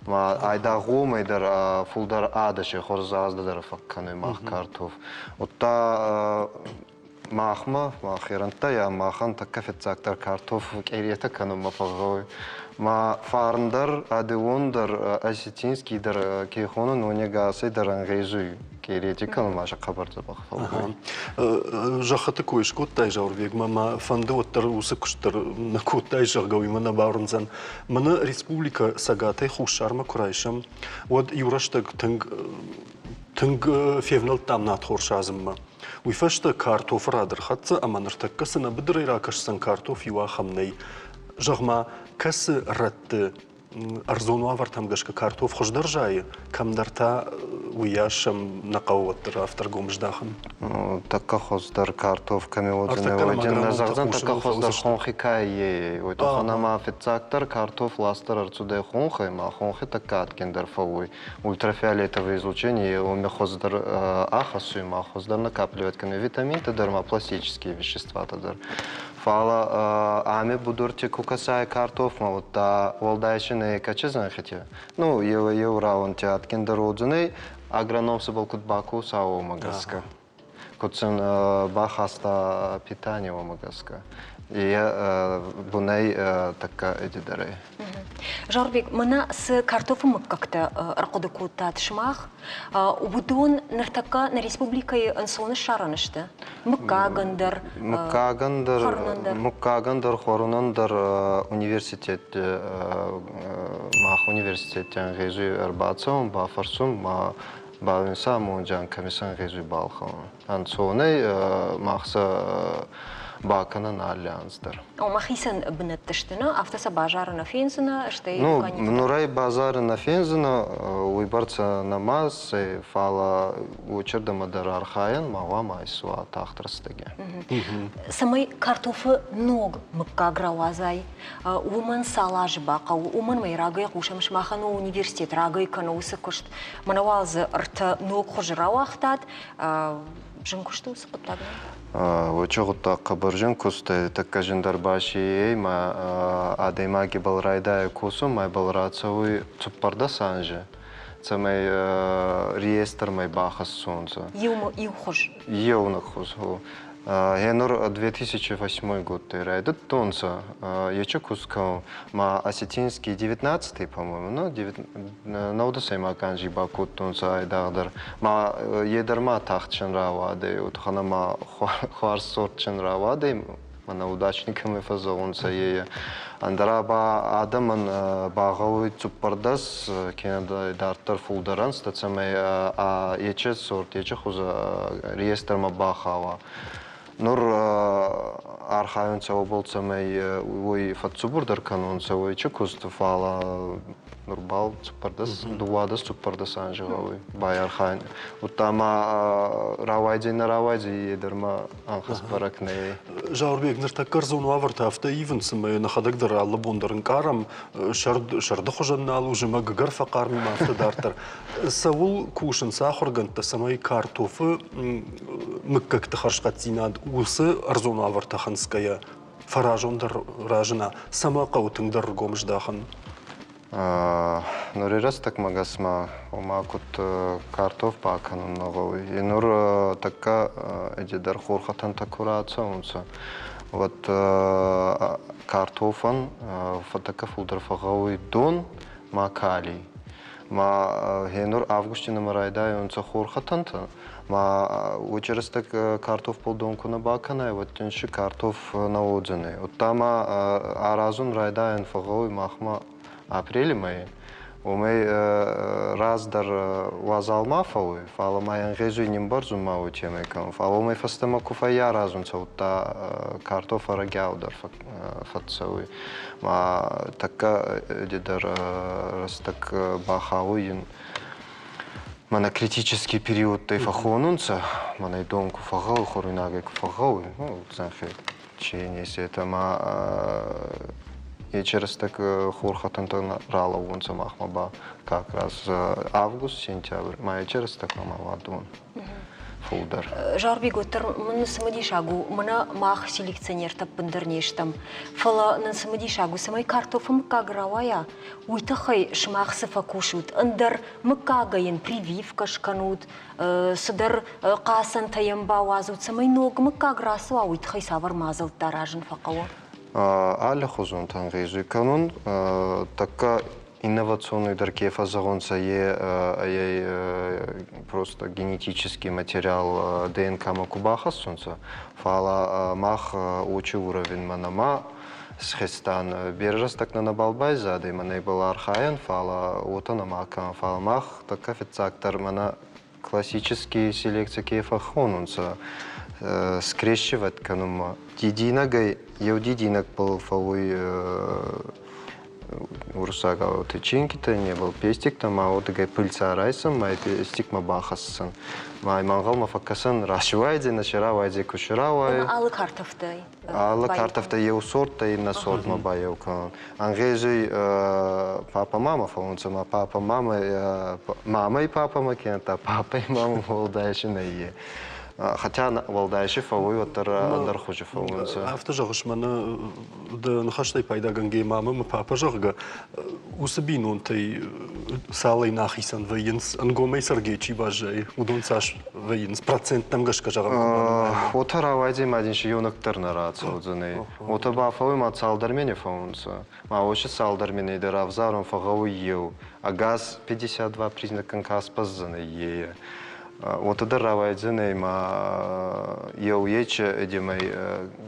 ма айдагу майдар фулдар адаши хорзаздар факканы мах картоф. Вот та махма махиранта я махан так кафецактар картоф керета канума фагой. Ма фарндар, адеондар, осетинский дар кейхону, но не гасай дар ангрезуй. Керетика, но маша хабарта бахфал. Жахаты койш коттай жаурбек, мама фанды оттар усы куштар на коттай жагауи мана баурнзан. Мана республика сагатай хушарма курайшам. Вот юраштаг тынг февнал там над хоршазымма. Уйфашта картоф радыр хатса, аманыртакка сына быдыр иракашсан картоф юахамнай. Жағма кәсі ратты арзонуа вартамгашка картоф хождар жайы, камдарта уяшам нақауаттыр автор гомждахын. Така хоздар картоф камеодзіне ойден назардан така хоздар хонхи кайе. Ойто ханама официактор картоф ластар арцудай хонхи, ма хонхи така аткендер фавой. Ультрафиолетовое излучение, уме хоздар ахасуй, ма хоздар накапливает каме витамин, тадар ма пластические вещества тадар. Фала ами будурти кукасай картоф, ма вот та волдайшины качезан хотя. Ну, евраун те аткендер одзуной, агроном собал кутбаку сау магаска. Кутсен бахаста питание магаска. И бунай така эдидарей. Жорбек, мына с картофом как-то ракодыкута тшмах, удон нартака на республикой ансоны шаранышты. Мукагандар, Хорунандар университет, мах университет ангезу арбацом, бафарсум, бавинса монджан комиссан гезу балхан. Ансоны махса баканан альянсдар. Махисан бнеттештена, автоса бажарына фензина, штей Ну, канит. нурай базары на фензина, уйбарца намаз, фала учерда мадар архаян, мава майсуа тахтрастаге. Самай картофы ног мыкка гравазай, уман салаж бака, уман май рагай кушамш махану университет рагай канусы кушт, манавалзы рта ног хожравахтат, жынкушту сыпыптагы. Очогутта кабыржын кусты таккажындар баши ма адаймаги балрайда кусу май балрацауй цуппарда санжы. Цамай реестр май бахас солнца. Ил хож. Еунак хозу. Генур 2008 год райдут тонца. Яче кускал ма осетинский 19-й, по-моему, но наудасай ма канжи бакут тонца айдагдар. Ма едарма тахчен равады, утхана ма хуар сортчен равады, мана удачниками фазонца ее. Андраба адаман багауи цуппардас кенада дартар фулдаран стацамай яче сорт, яче хуза реестр ма бахава. Нур архаун цау болцамай уй фатсубурдар канон цау чекуст фала нурбал цупардас дуадас цупардас анжавай бай архаун. Утама равайди на равайди едерма анхас баракней. Жаурбек ныртаккар зону аварта авто ивенсымай нахадагдыр аллы бондарын карам шарды хожаннал уже магагар факарми мафта дартар. Саул кушын сахурганта самай картофы мыккакты харшкатзинад усы арзону авартаханская фаражондар ражына сама каутыңдар гомждахан. Нур раз так магасма умакут картоф баканун ногой. И нур така эдидар хорхатан такураца унца. Вот картофан фатака фулдар фагауи дон макали. Ма генур августина марайда унца хорхатанта. Ма учерс так картоф полдонку на бакана, вот тенши картоф на отзыны. Вот тама аразун райда фагауи махма апреле мои, у мэй раздар вазалма фауи, фала май ангезу ним барзу мау темой кам, фала мэй фастама куфая разун цаута картофа рагяудар фатсауи, ма така дидар раз так бахауин, мана критический период той фахонунца, мана и донку фагау, хоруинагай фагау, ну знахи, чейни се это ма и через так хорхатан рала унца махмаба как раз август, сентябрь, май через так мамавадун фулдар. Жарби готтер мен самади шагу, мына мах селекционер тап бендернештам. Фала нан самади шагу, самай картофым кагравая, уйтахай шмахсы факушут, андер мыкагайын прививка шканут, сыдар касан таямба вазут, самай ног мыкаграсуа уйтахай савар мазал таражын факауа. Аля хозун тангизу канун така инновационный даркефа загонца просто генетический материал ДНК макубаха солнца фала мах учи уровень манама схестан бережас так на балбай зады мана был архаен фала отана мака фала мах така фицактор мана классический селекция кефа хонунца скрещивать канума дидинагай дидинак был фауи урсага теченки-то не был пестик там а вот гай пыльца райсом май пестик мабахасан май мангал мафакасан рашвайди начаравайди кушаравай Алы картофтай. Алы картофта еу сорта и на сорт мабайо кан ангежи папа мама фаунца ма папа мама мама и папа макента папа и мама волдайши на е. Хотя валдайши фауи оттар андар хожи фаунца. Авто жағыш мана да нахаштай пайда ганге мама папа жағга усабин он тай салай нахисан вейнс ангомей саргечи бажай удон саш вейнс процент там гашка жағам. Оттар авайди мадинши юнактар нараца удзаны. Отта ба фауи ма салдармене фаунца. Ма очи салдармене да равзаром фагауи ел. А газ 52 признакан кас паззаны е. Вот это равайдзене ма еуече эдимай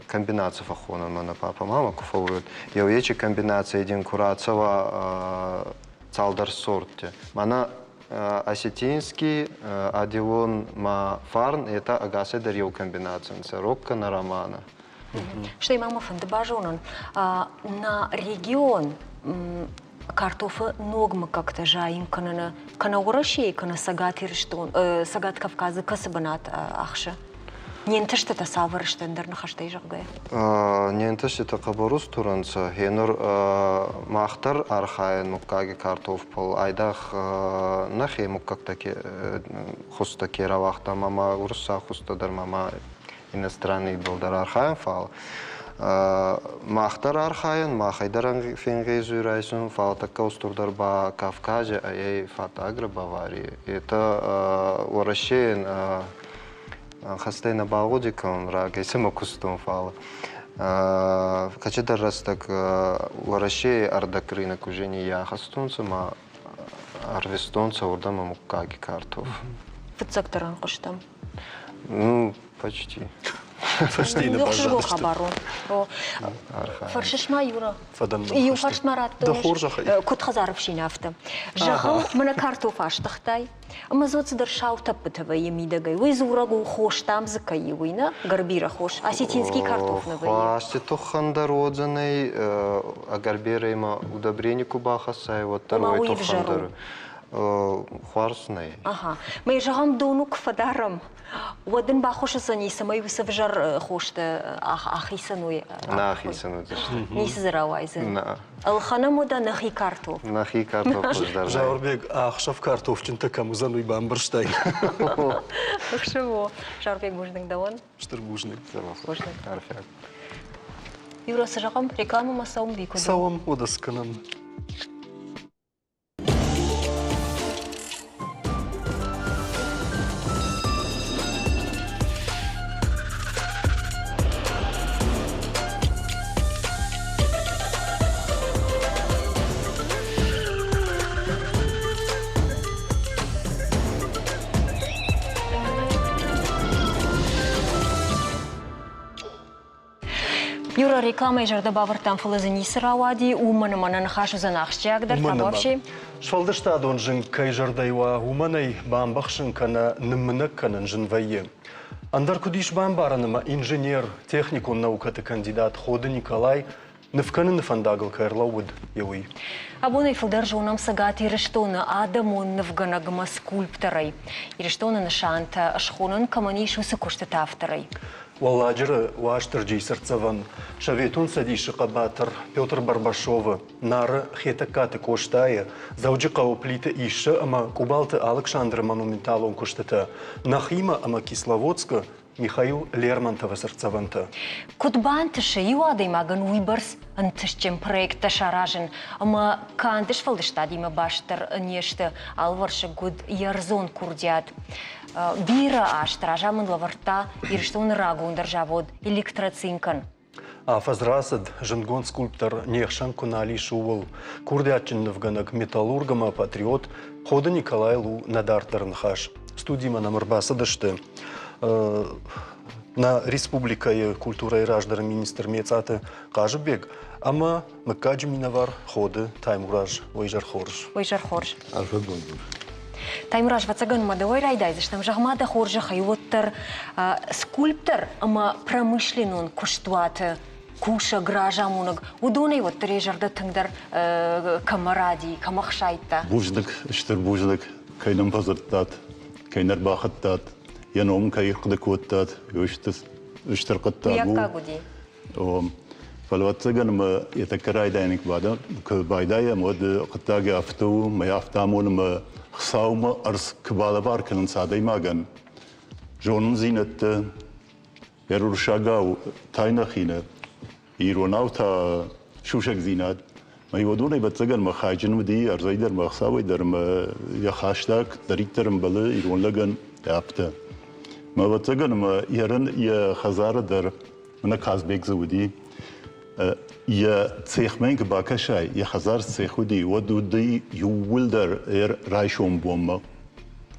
комбинация фахона мана папа мама куфауют еуече комбинация един курацова цалдар сорте мана осетинский адилон ма фарн это агасе дарил комбинация рокка на романа Что мама фандабажонан на регион картофа ногма как-то жаим кана ураши кана сагат Кавказа касабанат ахша. Нентеште та савырыштендер нахаштай жагдай. Нентеште та кабарус туранца хенор махтар архаен мукаги картоф пол айдах нахе мукактаки хуста керавахта мама урса хуста дар мама иностранный долдар архаен фал. Махтар архаен махайдаран фингейзурайсун фал така устурдар ба Кавказе ай фатагра Баварии. Это урашен хастей на багодикон рага сема кустон фала. Качедар раз так урашей ардакрина кужени я хастонца ма арвестонца урдама мукаги картоф. В секторан коштам. Ну почти. Почти на пожалуйста. Фаршишма юра. Фадан. И фаршмарат. Да хоржа. Кот хазаров шинафта. Жахал мана картоф аштахтай. Амазот сдершал таппетова емидагай. Вы зурагу хош там закаивыйна. Гарбира хош. Осетинский картоф на вые. Хвасти тохандародзаней, а гарбира има удобрение кубахаса и вот второй тохандар. Хварсный. Ага. Мы жахам дону кфадарам. Один бахоша сани самой высавжар хошта ахисануй. На ахисану дешти. Не сзравайзы. На. Алхана мода нахи картоф. Нахи картоф ждар. Жаурбек ахшав картофчин такаму зануй бамберштайн. Хшево. Жаурбек буждың даван. Штырбужный. Буждың. Арфяк. Юра сажагам рекламу масаум бику. Сауам одасканан. Юра реклама ежарда бавыртан фылызыни сыравади, уманы-маны нахашу занахшчагдыр, та вообще. Швалдыштадон жын кайжардайва уманай бамбахшын кана ныммынак канан жын вайе. Андар кудиш бамбараныма инженер, техникон наукаты кандидат Ходы Николай Нывканы нывандагыл кайрлауд евый. Абонай фылдар жонам сагат ирештона адамон нывганагыма скульпторай. Ирештона нышанта ашхонын каманишу сыкушты тавторай. Валаджыры ваштыр жейсырцаван. Шаветун садиши қабатыр Петр Барбашова. Нары хетакаты коштайы. Зауджы қауплиты иші ама Кубалты Александры монументалон коштыты. Нахима ама Кисловодска Михаил Лермонтова сырцаванты. Кутбантышы юадый маган уйбарс антышчем проекта шаражын. Ама кандыш фалдыштадима баштыр нешті алваршы гуд ярзон курдят. Бира аштыра жамын лаварта ирштон рагундар жавод электроцинкан. А фазрасад жынгон скульптор нехшан кунали шувал. Курдятчин нывганак металлургама патриот Ходы Николай Лу надартарын хаш. Студима намырбасы дышты. На республика культура и раждар министр мецаты кажыбек. Ама мыкаджи минавар Ходы таймураж ойжар хорж. Ойжар хорж. Таймураж вацаган мадавой райдайзыш, там жагмада хоржа хайвоттар скульптор, ама промышленон куштуаты, куша гража мунаг, удонай вот трежарда тыңдар камаради, камахшайта. Буждык, иштер буждык, кайнам пазырттат, кайнар бахыттат, яном кайырқды коттат, иштер қыттат. Уякка гуди. فالواتساقن ما يتكرر داينك بعدا كبايدايا مود قطاقي أفتو ما يفتامون ما خصاوم أرس كبالا باركن سادي ماغن جونم زينت يرورشاقاو تاينا خينا يروناو تا شوشك زينات ما يودون يبتساقن ما خاجن مدي أرزايدر ما خصاوي در ما يخاشتاك دريكترم بلا يرون لغن يابتا ما بتساقن ما يرن يا خزارة در من كازبيك زودي يا تسيخمين باكشاي يا خزار تسيخودي ودودي يولدر رايشوم بوما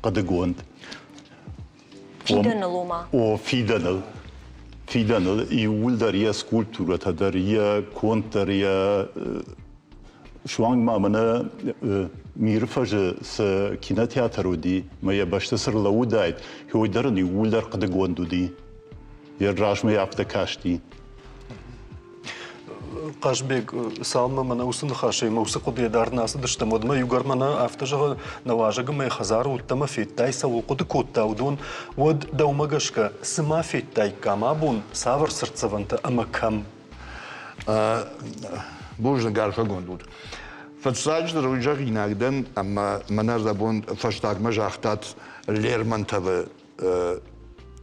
قد قوند فيدن لوما او فيدنل يولدر يا سكولتورة تدر يا كونتر يا شوانگ ما منا ميرفج س كينا تياترو دي ما يبشتسر لو دايت هو درن يولدر قد قوندو دي يا راش ما يابتا كاشتي Qashbek salma mana usun xashi ma usu qudi darna asd ishtamod ma yugar mana aftaja nawajaga ma khazar utama fitay sa qudi kotta udun wad daumagashka sma fitay kamabun savr sirtsavanta ama kam Bujna garfa gondud. Verzeihner ruhig inagden ama manar da bun verstag ma jachtat Lermontov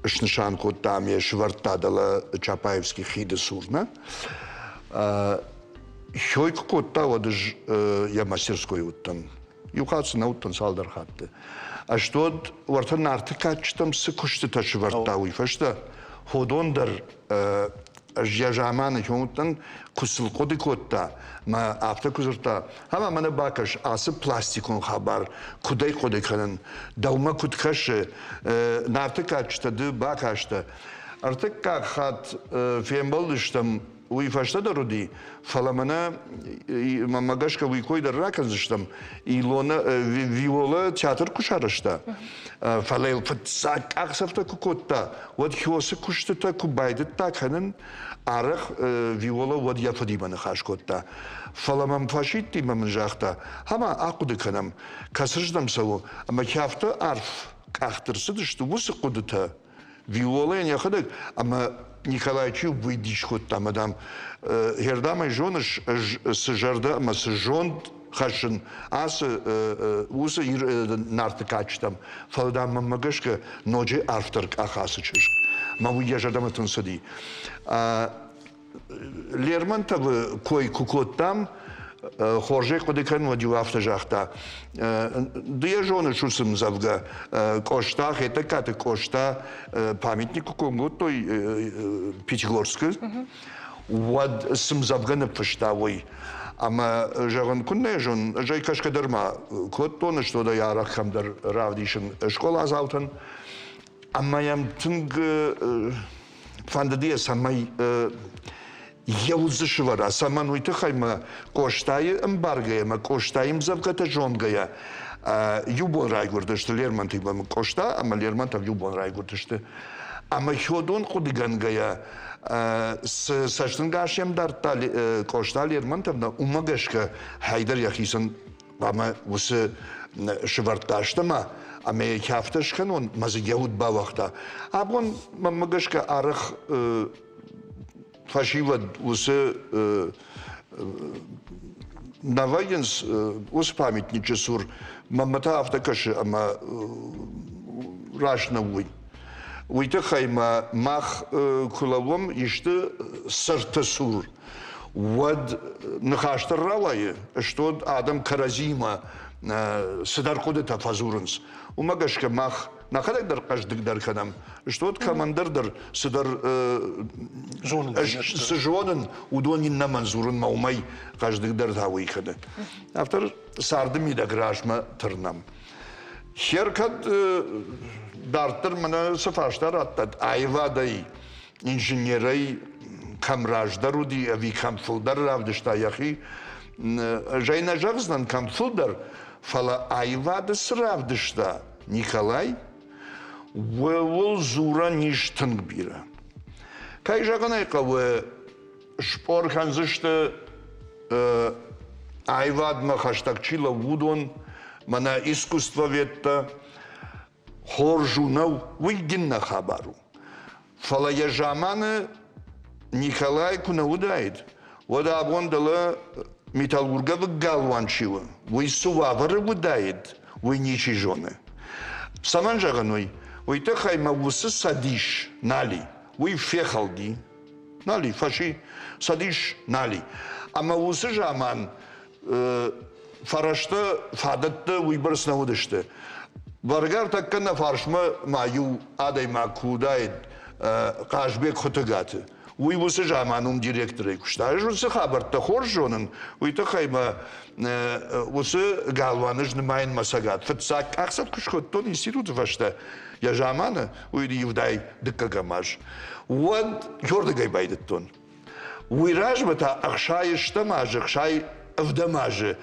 Шнышан кот там є швартадала Чапаевський хіде сурна. Хойк кот та одж я мастерской уттан. Юхаться на уттан салдар хатты. А что вартан артикачтам се кушты та швартауи фашта. Ходондар я жаманы хонтан кусыл коды котта. Ма авто кузурта. Хама мана бакаш асы пластикон хабар. Кудай коды канан. Даума куткаше нартикачта ды бакашта. Артик как хат фемболдыштам уйфашта да руди. Фаламана мамагашка уйкойда раканзыштам. Илона виола театр кушарышта. Фалел фатсак аксафта кукотта. Вот хиосы куштыта кубайды таканын. Арах виола вот я фадиманы хашкотта. Фаламам фашитти мамын жахта. Хама акуды канам. Касырждам саву. Ама кяфта арф кахтырсы дышты. Вусы кудыта. Виола я ходык. Ама Николайчу выйдишь хотта мадам. Хердамай жоныш сыжарда, ама сыжонд хашын. Асы усы нартыкачтам. Фаладам мамагашка ноджи арфтарк ахасы чышк. Маву я жадам сади. Лермонтов кой кукоттам хорже кодекан водил автожахта. Две жены шусым завга кошта, это каты кошта памятнику Конго той Пятигорской. Вот сым завга на паштавой. Ама жаган кунне жон жай кашкадарма кот тоны что да я рахамдар равдишин школа азалтан. Ама ям тынг фандадия самай Яузышвара, саман уйтахайма коштайы эмбаргаяма, коштайым завгата жонгая. Юбон райгурдышты Лермонтовым кошта, ама Лермонтов юбон райгурдышты. Ама хёдон кудигангая саштынгашем дарта кошта Лермонтовна умагашка хайдар яхисан ама усы шварташтама. Ама хяфташкан он мазыгяут бавахта. Абон мамагашка арах Фашивад усы навайенс ус памятниче сур мамата автокаши ама рашна уй. Уйты хайма мах кулавом ишты сырты сур. Вад нахаштар равайы, что адам каразима сыдар коды тафазурынс. Умагашка мах нахадак дар каждык дар канам. Что командир сыдар сыжонын удонин на манзурын маумай каждык дар тавы ихады. Автор сарды мида гражма тырнам. Херкат дартыр мана сафаштар аттад айвадай инженерай камраждар уди ави камфулдар равдышта яхи жайна жагзнан камфулдар фала айвады сравдышта Николай Вел зура ништынг бира. Кай жаганайка ве шпор ханзышты айвад махаштакчила вудон мана искусство ветта хоржунау выгинна хабару. Фала я жаманы Николай куна удает. Вода абондала металлурга в галванчива. Вы сувавары удает. Вы ничи жены. Саман жаганой. Уйте хайма усы садиш нали, уй фехалди, нали фаши садиш нали. Ама усы жаман фарашты фадатты уйбарсна удышты. Баргар таккана фаршма маю адай макудайд кашбек хотыгаты. Уй усы жаман директоры куштаж усы хабарта хоржонын. Уйте хайма усы галваныш нымайын масагат. Фатсак аксат кушхоттон институт вашта. Я жамана, уйди евдай дыккагамаш. Вот ёрдыгай байдыттон. Уйражмата ахшай штамажы, ахшай авдамажы.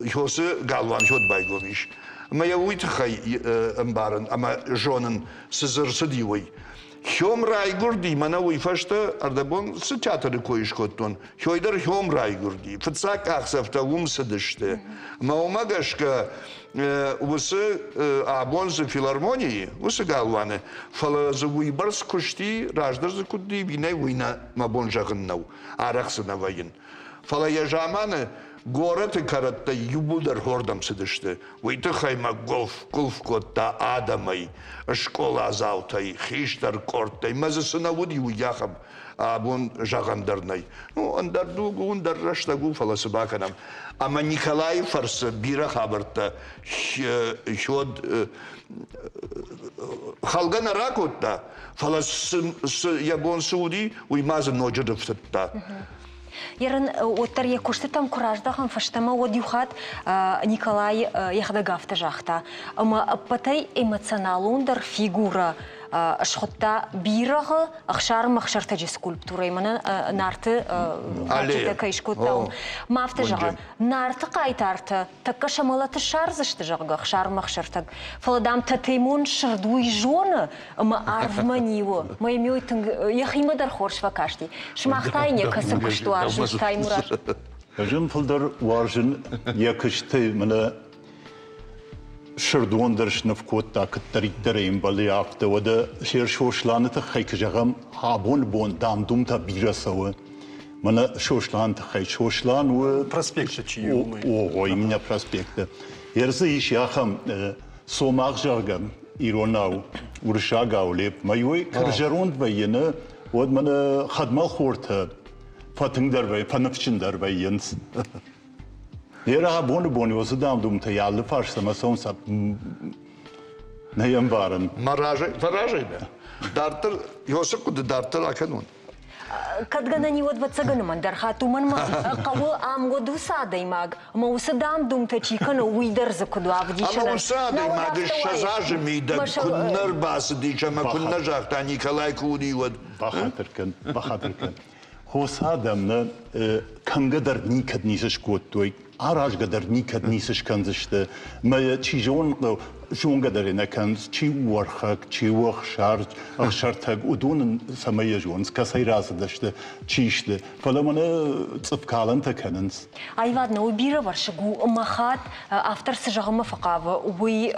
Йосы галван хёд байгомиш. Моя уйтхай амбаран, ама жонын сызыр сыдивой. Хём райгурди, мана уйфашта ардабон с театры коишкоттон. Хёйдар хём райгурди. Фцак ахсафта умсадышты. Маумагашка усы абонзы филармонии, усы галваны. Фала завуйбарс кушти, раждар закудди, винай война мабонжагыннау. Арахсына вайын. Фала яжаманы город и каратта юбудар хордам сидышты. Уйты хайма голф котта адамай, школа азаутай, хиштар кортай, мазысына вуди уяхам, абон жагандарнай. Ну, андарду гундар раштагу фала собаканам. Ама Николай Фарса бира хабарта, хёд халгана ракотта, фала ябон сауди уймазы ноджадыфтатта. Ярын оттар якушты там кураждахын фаштама од юхат Николай яхдагафта жахта. Ама патай эмоционалундар фигура шхотта бирағы ақшар мақшартажы скульптура имана нарты качета кайшкоттау. Мафта жағы нарты қайтарты такка шамалаты шарзышты жағы ақшар мақшартаг. Фаладам татаймон шырдуй жоны ама арвманиву. Маймейтін яхимадар хоршва кашти. Шмақтайне касы күшті аржын таймурар. Жын фылдар варжын якышты мына шырдуандыршны в котта кыттариттарым балы апты ода шер шошланыты хайкыжагам хабон бон дамдумта бирасавы. Мана шошланыты хай шошлан у Проспекты чию мы. Ой, меня проспекты. Ерзы иш яхам сомақ жагам иронау уршагау леп. Майой кыржаронд вайыны од мана хадмал хорты фатыңдар вай, фаныфчындар вай янс. Era boni o să dăm dumte ială faci să mă son să ne yam varın. Маражай да. Дартер, Йосип куды дартер аканун. Кадгана не вот вацагана мандарха туман ма каву ам году садai mag. Ма усадам думте чикана уйдер за куду авдишана. Ама усадai mag шазажи ми да куннар басы дича ма куннар жахта Николай куди вот. Бахатыркан. Хос адамны kangadar nikad nisış kottoy. Araj kadar nikad nisış kanzıştı. Ma çijon شون قدر نكن شي ورخك شي وخشار أخشرتك ودون سمية جونس كسيراس دشت شيشت فلما تصفكالن تكننس. أيوة نوبيرة ورشجو مخات أفتر سجاهم فقابة وي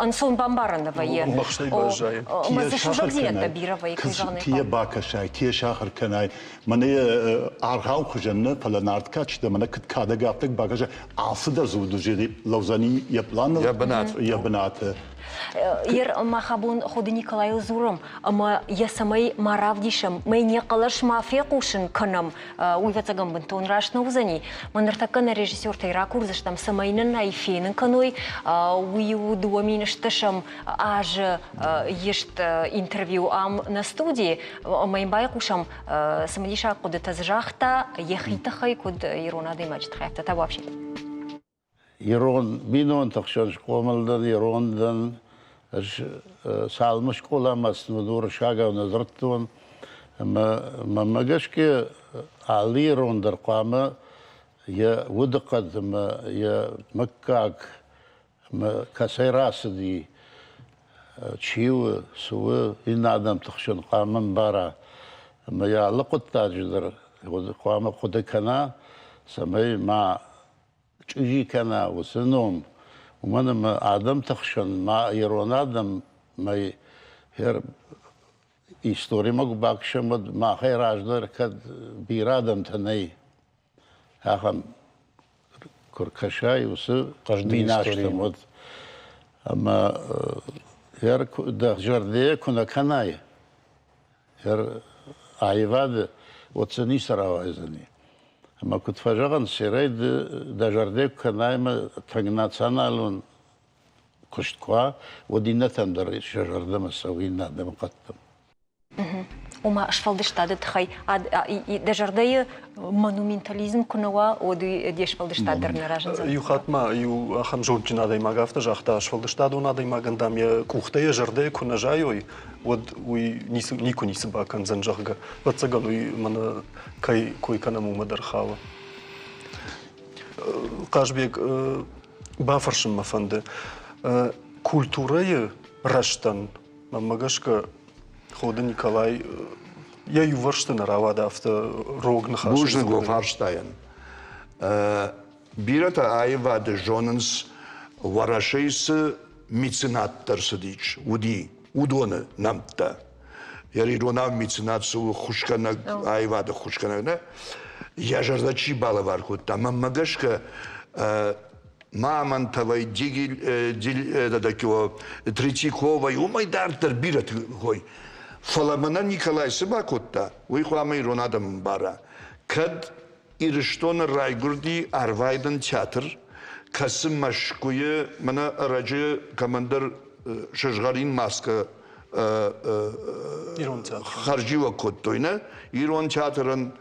أنصون بامبارنا وي. مخشي برجاي. ما سشوفك زيادة بيرة وي كيجاني. كي باكشاي كي شاخر كناي مني أرخاو خجنة فلنارد كاتش ده مني كت كادا قابتك باكشاي عصدر زودو جدي لوزاني يبلان. يا بنات ير ما خابون خود نيكولاي زورم أما يسمي مرافديشم ما ينقلش ما فيقوشن كنم ويفتقم بنتون راش نوزني من ارتكنا ريجيسور تيرا كورزش تم سمينا نايفين كنوي ويودو مينشتشم آج يشت انترفيو ام на студии ما يبايقوشم سمديشا قد تزجاختا يخيتخي قد يرونا ديماج تخيفتا تابوابشي يرون بينون تخشش قوملدن يروندن سالمش قولا مسنودور شاقا ونظرتون ما مجشك علي روندر قامة يا ودقد ما يا مكاك ما كسيراس دي تشيو سوى إن عدم تخشن قامة برا ما يا لقط تاجدر قامة قد كنا سمي مع تجي كنا وسنوم ومن ما آدم تخشن ما يرون آدم ما هر إستوري ما قباكشمد ما خير عجدر كد بيرادم تني هاخم كركشاي وسو بيناشتمد أما هر ده جردية كنا كناي هر عيواد وتسني سراوازني أما كنت فجأة سيريد دجارديك كنايم تنجناتسانالون كشتكوا ودينا تندر شجردة مسوينا دمقتم. وما أشفالدش تادت خي دجاردية монументализм كنوا ودي ديشفالدش تادر نراجن زاد. يخات ما يو خم جود جنا داي ما قافت جاختا أشفالدش تادو ناداي ما قندام يا كوختة جردة كنا جايوي ود وي نيكو نيسبا كان زنجرجة وتسجلوي من كاي كوي كنا مو مدر خاوة. قاشبيك بافرشم مفند كولتورية رشتن ما مجاشك Хода Николай, я юварштын равада авто рог нахаш. Бужны гофарштайен. Бирата айвады жонынс варашейсы меценаттар сыдич. Удоны намтта. Яри ронав меценатсы хушкана айвады хушкана. Я жардачи бала вархутта. Маммагашка маман тавай дигил дадакио Третьяковой умайдартар бират хой. Фаламана Николай Сыбакутта, уйхуамай ронадам бара. Кад ирштон райгурди арвайдан театр, касым машкуе мана арачы командар шажгарин маска харжива коттойна. Ирон театрын,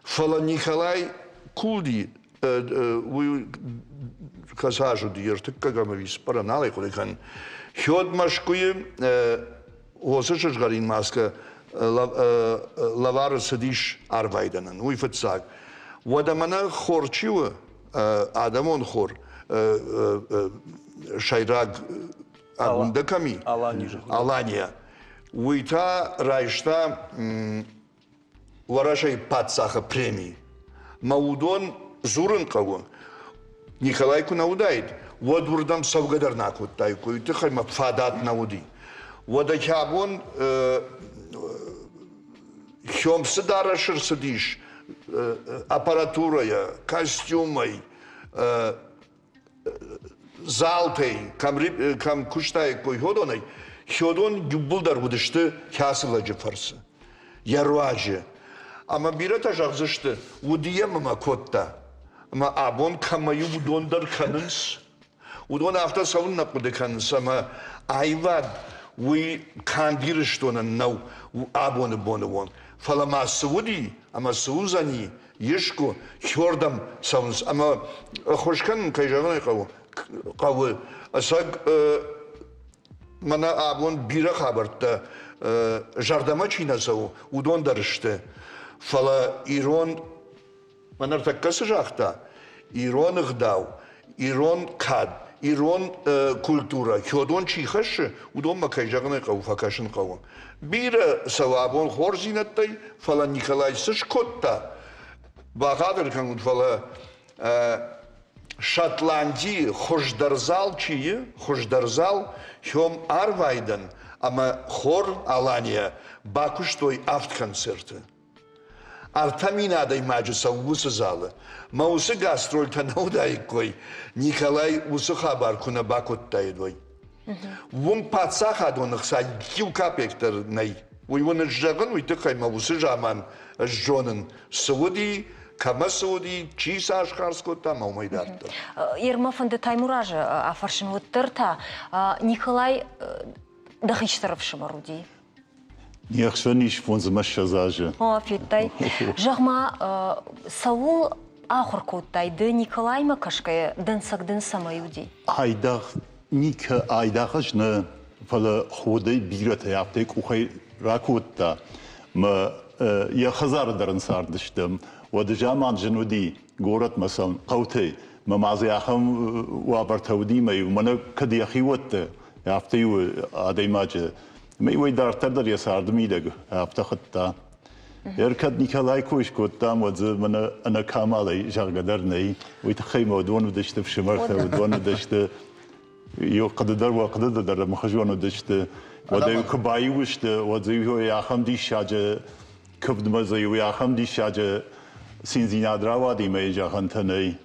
фала Николай Кулди, уй касажу диертык, кагамавис параналай куликан. Хёд машкуе Осы шажгарин маска лавара садиш арвайданан. Уй фатсаг. Вадамана хорчива адамон хор шайраг агундаками. Алания. Уйта райшта варашай патсаха премии. Маудон зурын кавун. Николай Кунаудайд. Вадурдам савгадар накуттай. Куйты хайма фадат науди. Водачабон хёмсы дарашыр сыдиш аппаратурая, костюмой, залтой, кам куштай кой ходоной, хёдон юбулдар будышты хясылажы фарсы. Яруажы. Ама бирата жагзышты, удиемама котта. Ама абон камаю удондар канынс. Удон авто савунна куды канынс, ама айвад. We кандирштонан нау абоны боны вон. Фалама Сауди, ама Саузани, ешку, хёрдам саунс, ама хошкан кайжаганы кавы. Асаг мана абон бира хабарта жардама чинасау, удон дарышты. Фала Ирон, манар таккасы жахта, Ирон ыгдау, Ирон кад. Ирон культура, хёдон чихаши, удон макайжаганы каву, факашын каву. Бира савабон хорзинаттай, фала Николай Сышкотта, багадыр кангут фала Шотландии хошдарзал чие, хошдарзал, хём арвайдан, ама хор Алания, бакуштой автконцерты. Артаминадай маджиса усы залы. Маусы гастрольта наудайкой. Николай усы хабар куна бакуттайдой. Вон пацахадонах са капектор най. Уйвон жаган уйтыкай маусы жаман жонын. Сауди, кама Сауди, чиса ашкарскота маумайдартыр. Ермафанды Таймуражы афаршын өттірта Николай дахичтарыпшы маруди. Яхшаниш фонзамаша зажы. Фиттай. Жагма Саул ахуркуттайды Николай макашкая дынсагдын самаюди. Айдах Ника айдахашны фала ходы бирата яптык ухай ракутта. Ма я хазардарн сардыштым. Вады жаман жынуди город масам қауты. Ма мазы яхам вабартауди май мана кады яхиватты. Яптыю адаймаджы. Мейвей дартардар ясардым идэг яптахытта. Еркад Николай Кушкоттам вадзы мана ана камалай жаргадарнай. Уйтахай модон вдышты в шимарта вдон вдышты. Йо қадыдар ва қадыдар махажуан вдышты. Вады кабай вышты вадзы йо яхам дишаджы кабдмазы йо яхам дишаджы синзинадра мей жахантанай.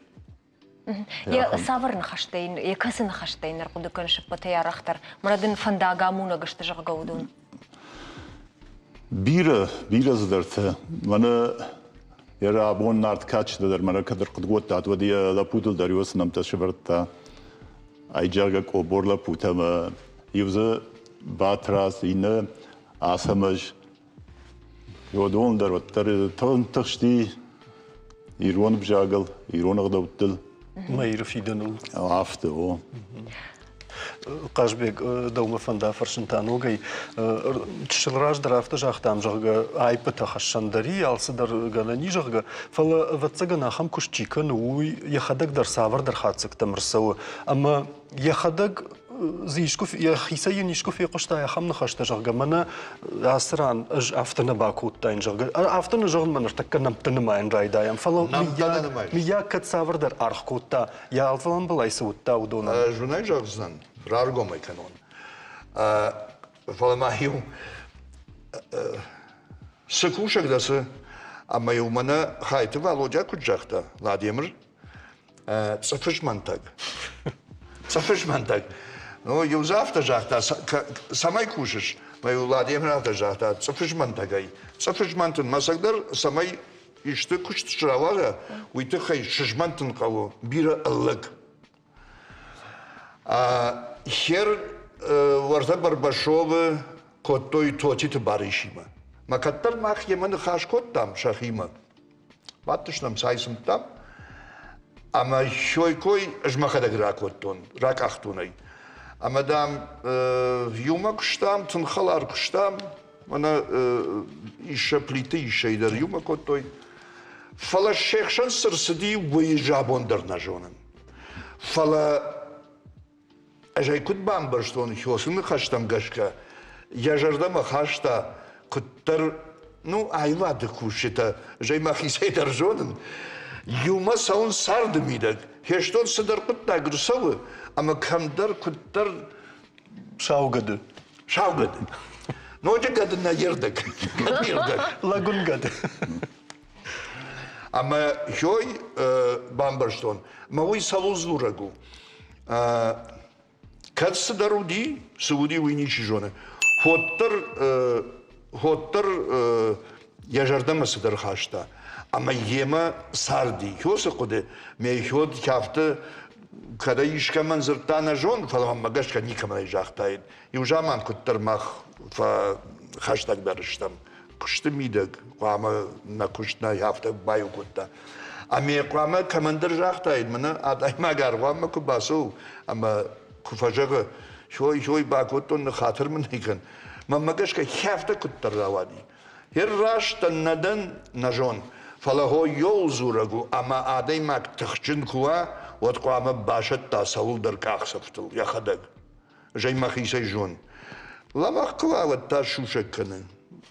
Я саварны хаштейн, я касыны хаштейн арқуды көншіп патаярақтар. Мұрадын фандага муна гышты жағгаудun. Бира здарты. Мана яра абон нарт качдыдар, мана кадыр қыдготта. Атвади лапудыл дариосын амта шыбыртта. Айджага кобор лапутама. Юзы батрас, ины асамыж. Йодуон дарваттары тығын тықшти. Ирон бжагыл, ирон ағдауттыл. Майыр фиданул. Афты о. Қажбек даума фанда фаршынтанугай чшылраж драфты жақтам жағы айпы тахашандари алсыдар ганани жағы фала ватсагана хам кушчика нуй яхадаг дар савар дар хацык тамырсауы. Ама яхадаг زيشكو يا خيسي نيشكو في قشطة يا خم نخشت جرجا منا عسران أفتنا باكوت تاين جرجا أفتنا جرجا من ارتكنا بتنما إن رايدا يم فلو ميا كتسافر در أرخ كوتا يا ألفلان بلاي سوتا ودونا جوناي جرجزن رارجو ما يكنون فلما هيو سكوشك دسه أما يومنا خايت والوجا كجختا لاديمر صفش منطق صفش منطق نو يوزافتا جختا سماي كوشش ما يولاديمر afta جختا صفش منطقي صفش منطن ما سقدر سماي يشتي كشت شراوارا ويتخي شجمنتن قالو بيرا اللق هير ورثة بربشوب كتوي توتي تباريشيما ما كتر ماخ يمن خاش كتام شخيما باتشنم سايسم تام أما شوي كوي أجمع خدك راكوتون راك أختوني أما دام يوما كشتام تنخلار كشتام أنا إيشا بليتي إيشا يدر يوما كتوي فلا الشيخشان سرسدي ويجابون در نجونن فلا أجاي كنت بام برشتون حوسن خشتم قشكا يجردم خشتا كتر نو أيوة دكوشتا جاي ما خيسي درجونن يوما سون سارد ميدك هشتون صدر قد ناقرسوا أما كم در كتر شاوقد نوجه قد نيردك لاغون قد أما هوي بامبرشتون ما هو يسالو زورغو كد صدرو دي سعودي وينيشي جونه هوتر يجردم صدر خاشتا أما يما ساردي هوس قده ميهود كافته كده يشكا منزرتانا جون فلما مقاش كان يكمل يجاختاين يوجامان كتر مخ فخاشتاك درشتم كشت ميدك قاما نكشتنا يافته بايو كتا أما قاما كمندر جاختاين منا أداي ما قار قاما كباسو أما كفاجغ شوي باكوتون خاطر من هيكن ما مقاش كيافته كتر راوادي هر راش تندن نجون فلا هو يوزورغو أما آدي ماك تخجن كوا وتقوام باشت تاسول در كاخسفتل يا خدق جاي ما خيسي جون لا ما كوا وتا شوشك كن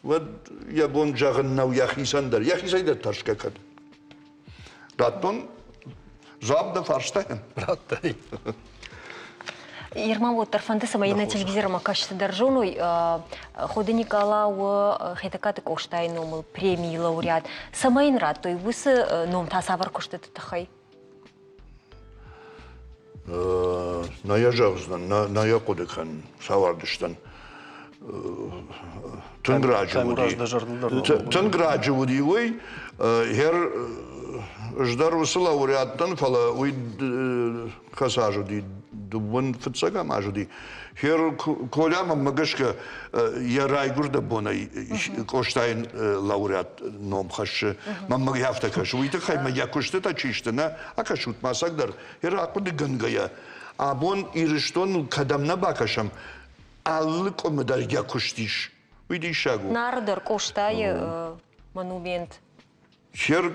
ود يبون جاغن نو يا خيسن در يا خيسي در ترشك كن راتون زاب دا فرشتين راتي Ерман вот тарфанды самай на телевизоре макашты держуной ходы Николау хитакаты коштай номал премии лауреат самайн рад той высы ном тасавар кошты тахай. На я жавздан на я кодекхан савардыштан тынграджевуди ой хер ждар высы лауреаттан фала ой хасажуди дубун фцага мажуди хер коляма магашка я райгурда бонай коштайн лауреат ном хаш мамма яфта каш уйта хайма я коштета чиштена акашут масагдар хер акуди гангая абон ириштон кадамна бакашам аллыко медаль я коштиш уйди шагу Нардер коштай монумент хер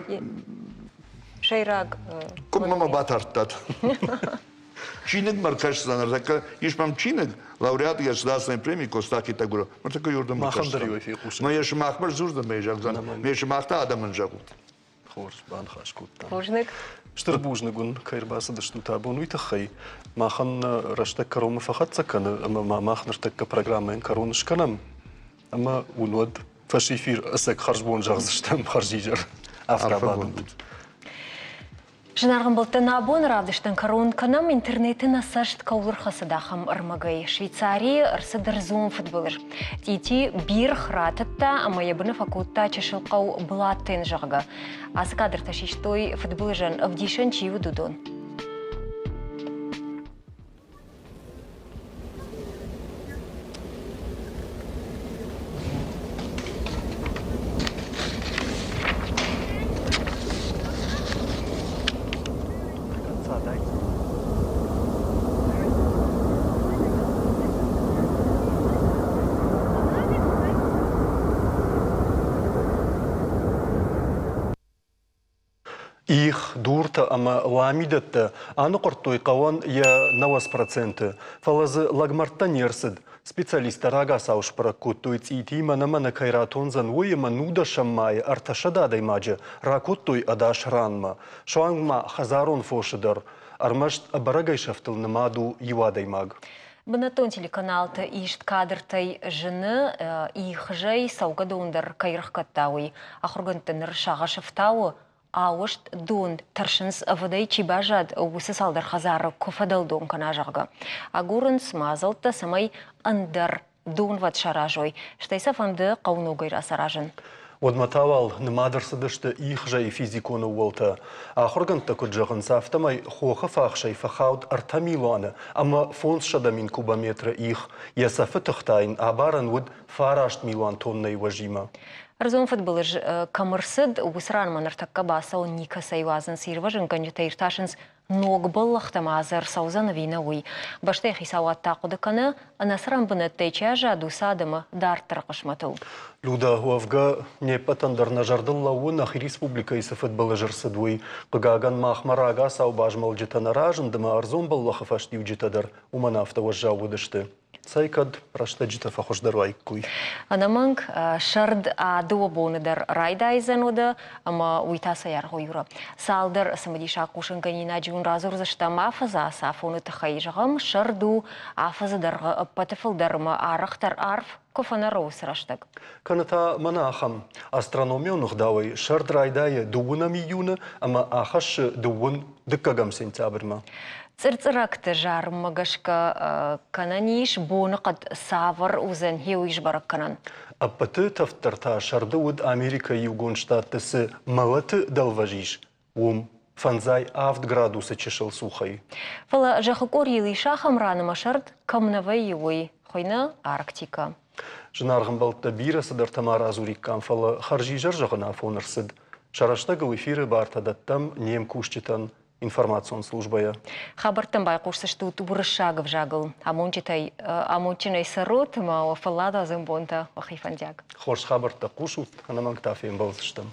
шейраг мама батартат Чиник маркаш занардака, ишмам чиник, лауреат государственной премии Костаки Тагура. Вот такой юрдам маркаш. Но я шмахмар зурдам мейжагзан, мей шмахта адаман жагу. Хорс бан хашкутта. Хожник. Штырбужнагун кайрбаса даштута бун уйтахай. Махан раштак карома фахат сакана, ама мах нартак программа ин карон шканам. Ама унод фашифир асак харжбон жагзыштам харжижар. Афрабадын. Жинарган болтан абон равдыштан корон канам интернеты насашт каулыр хасадахам армагай. Швейцария арсадар зум футболер. Тити бир хрататта, ама ябына факутта чашылкау блаттен жага. Аскадр ташиштой футболежан авдишан чиву дудон. Их дурта ама ламидетті аны құрттой қауан я 90%. Фалазы лагмартта нерсід. Специалистар ага саушпара куттуй цити мана кайратонзан уйма нуда шаммай арташада даймаджы ракуттуй адаш ранма. Шуангма хазарон фошыдар. Армашт барагай шафтыл намаду юа даймаг. Бынатон телеканалты ишт кадртай жыны ихжай саугадондар кайрахкаттауй. Ахургантыныр шағашыфтауы ауышт дон таршынс авадай чибажад усы салдар хазары кофадалдон канажага. Агурын смазалта самай андар дон ват шаражой. Штайса фанды қауынугайра саражын. Одматавал нымадырсыдышты их жай физиконы уолта. Ахырганта күджағын сафтамай хоха фахшай фахауд артамилуаны, ама фонс шадамин кубометра их, ясафы тұқтайын абаран уд фарашт милуан тоннай важима. Арзон футболыж камырсыд усран манартакка басау ника сайвазын сирважын ганжета ирташынс ног баллахтамазар саузана винауй. Баштай хисауат тақудыканы анасран бынаттай чажа дусадымы дартыр қышматыл. Люда Хуавга не патандар на жардыллауы нахи республика исы футболыжыр сыдуй. Қыгаган махмарага сау бажмал житанаражын дыма арзон баллахы фаштив житадар уманафта важжау дышты. Сайкад прашта жита фахошдар вайкуй. Анаманг шард дуа боныдар райдайзен ода, ама уйтаса яргойура. Салдар самадиша кушанганина джун разурзашта мафаза сафоны тахайжагам шарду афазадарга патефылдарма арахтар арф кофанарау сраштаг. Каната манахам астрономия нухдавай шард райдая дууна миюна, ама ахаш дуун дыккагам сентябрьма. Цирциракты жарым магашка кананиш боны қад савар узен хеуиш баракканан. Аппаты тафтарта шарды уд Америка югон штаттысы малаты далважиш. Фанзай авт градусы чешыл сухай. Фала жахыкор елы шахам раныма шард камнавай юй. Хойна Арктика. Жынарғын балытта бирасыдар тамара азуриккан фала харжижар жағына фонырсыд. Шараштагыл эфиры бартадаттам нем кушчитан информацион службая. Хабартан байқушсы что тубырышагов жагыл. Амончинай сарот, ма фалада зымбонта вахифандяг. Хорш хабарта кушут, анамангтафием балзыштам.